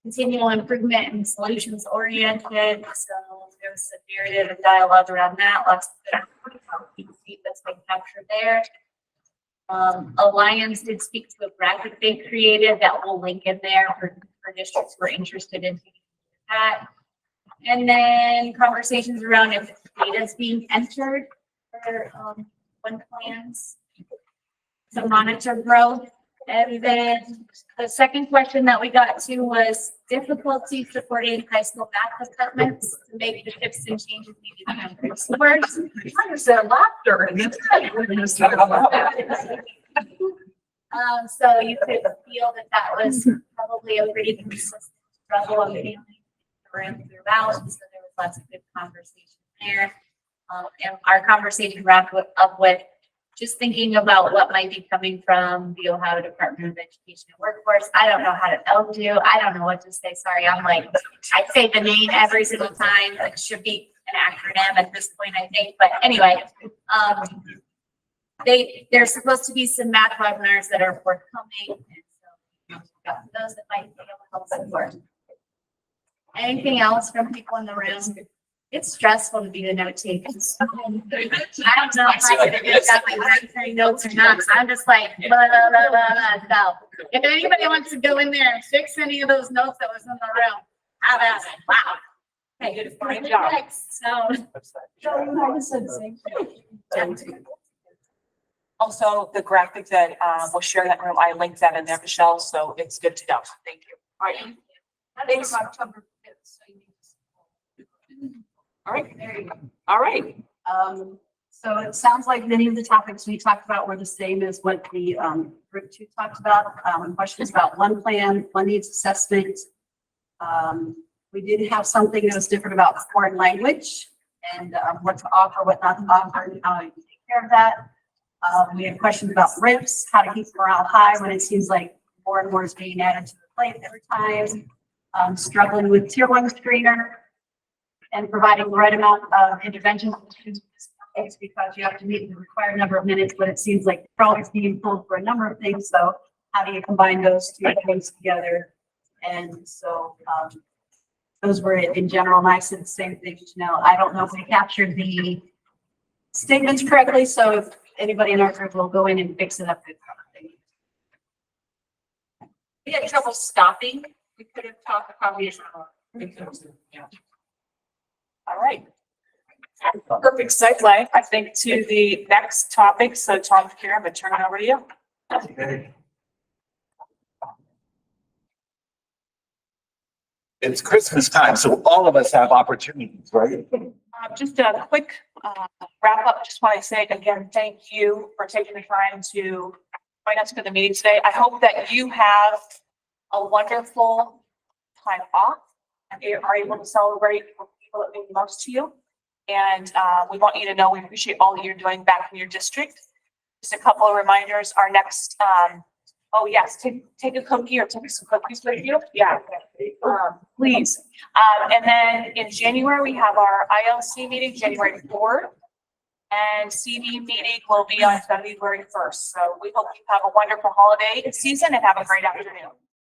continual improvement and solutions oriented. So there's a narrative and dialogue around that. Lots of good feedback that's been captured there. Alliance did speak to a graphic they created that will link in there for districts who are interested in that. And then conversations around if data is being entered for one plans to monitor growth. And then the second question that we got to was difficulty supporting high school math departments to make the shifts and changes needed in words. Understand laughter. So you could feel that that was probably a pretty consistent struggle of feeling around throughout. So there was lots of good conversation there. And our conversation wrapped up with just thinking about what might be coming from the Ohio Department of Education and Workforce. I don't know how to help you. I don't know what to say. Sorry, I'm like, I say the name every single time. It should be an acronym at this point, I think. But anyway, there's supposed to be some math webinars that are forthcoming. And so those that might be able to help support. Anything else from people in the room? It's stressful to be the note taker. I don't know if I'm gonna get that my notes or not. I'm just like, blah, blah, blah, blah, blah. So if anybody wants to go in there and fix any of those notes that was in the room, have at it. Wow. Okay, good. Great job. Also, the graphic that was shared in that room, I linked that in there, Michelle, so it's good to know. Thank you. All right. Thanks. October 5th, so you need to. All right. All right. So it sounds like many of the topics we talked about were the same as what the group two talked about. Questions about one plan, one needs assessment. We did have something that was different about foreign language and what to offer, what not to offer, and how to take care of that. We had questions about RIFs, how to keep morale high when it seems like more and more is being added to the plate every time. Struggling with tier one screener and providing the right amount of intervention because you have to meet the required number of minutes, but it seems like you're always being pulled for a number of things. So how do you combine those two things together? And so those were in general, and I said the same thing. I don't know if we captured the statements correctly. So if anybody in our group will go in and fix it up. We had trouble stopping. We could have talked about it. All right. Perfect segue, I think, to the next topic. So Tom, Karen, I'm gonna turn it over to you. Okay. It's Christmas time, so all of us have opportunities, right? Just a quick wrap up. Just want to say again, thank you for taking the time to join us for the meeting today. I hope that you have a wonderful time off and you are able to celebrate with people that mean most to you. And we want you to know we appreciate all that you're doing back in your district. Just a couple of reminders. Our next, oh yes, take a cookie or take some cookies with you. Yeah, please. And then in January, we have our ILC meeting, January 4th. And CD meeting will be on February 1st. So we hope you have a wonderful holiday season and have a great afternoon.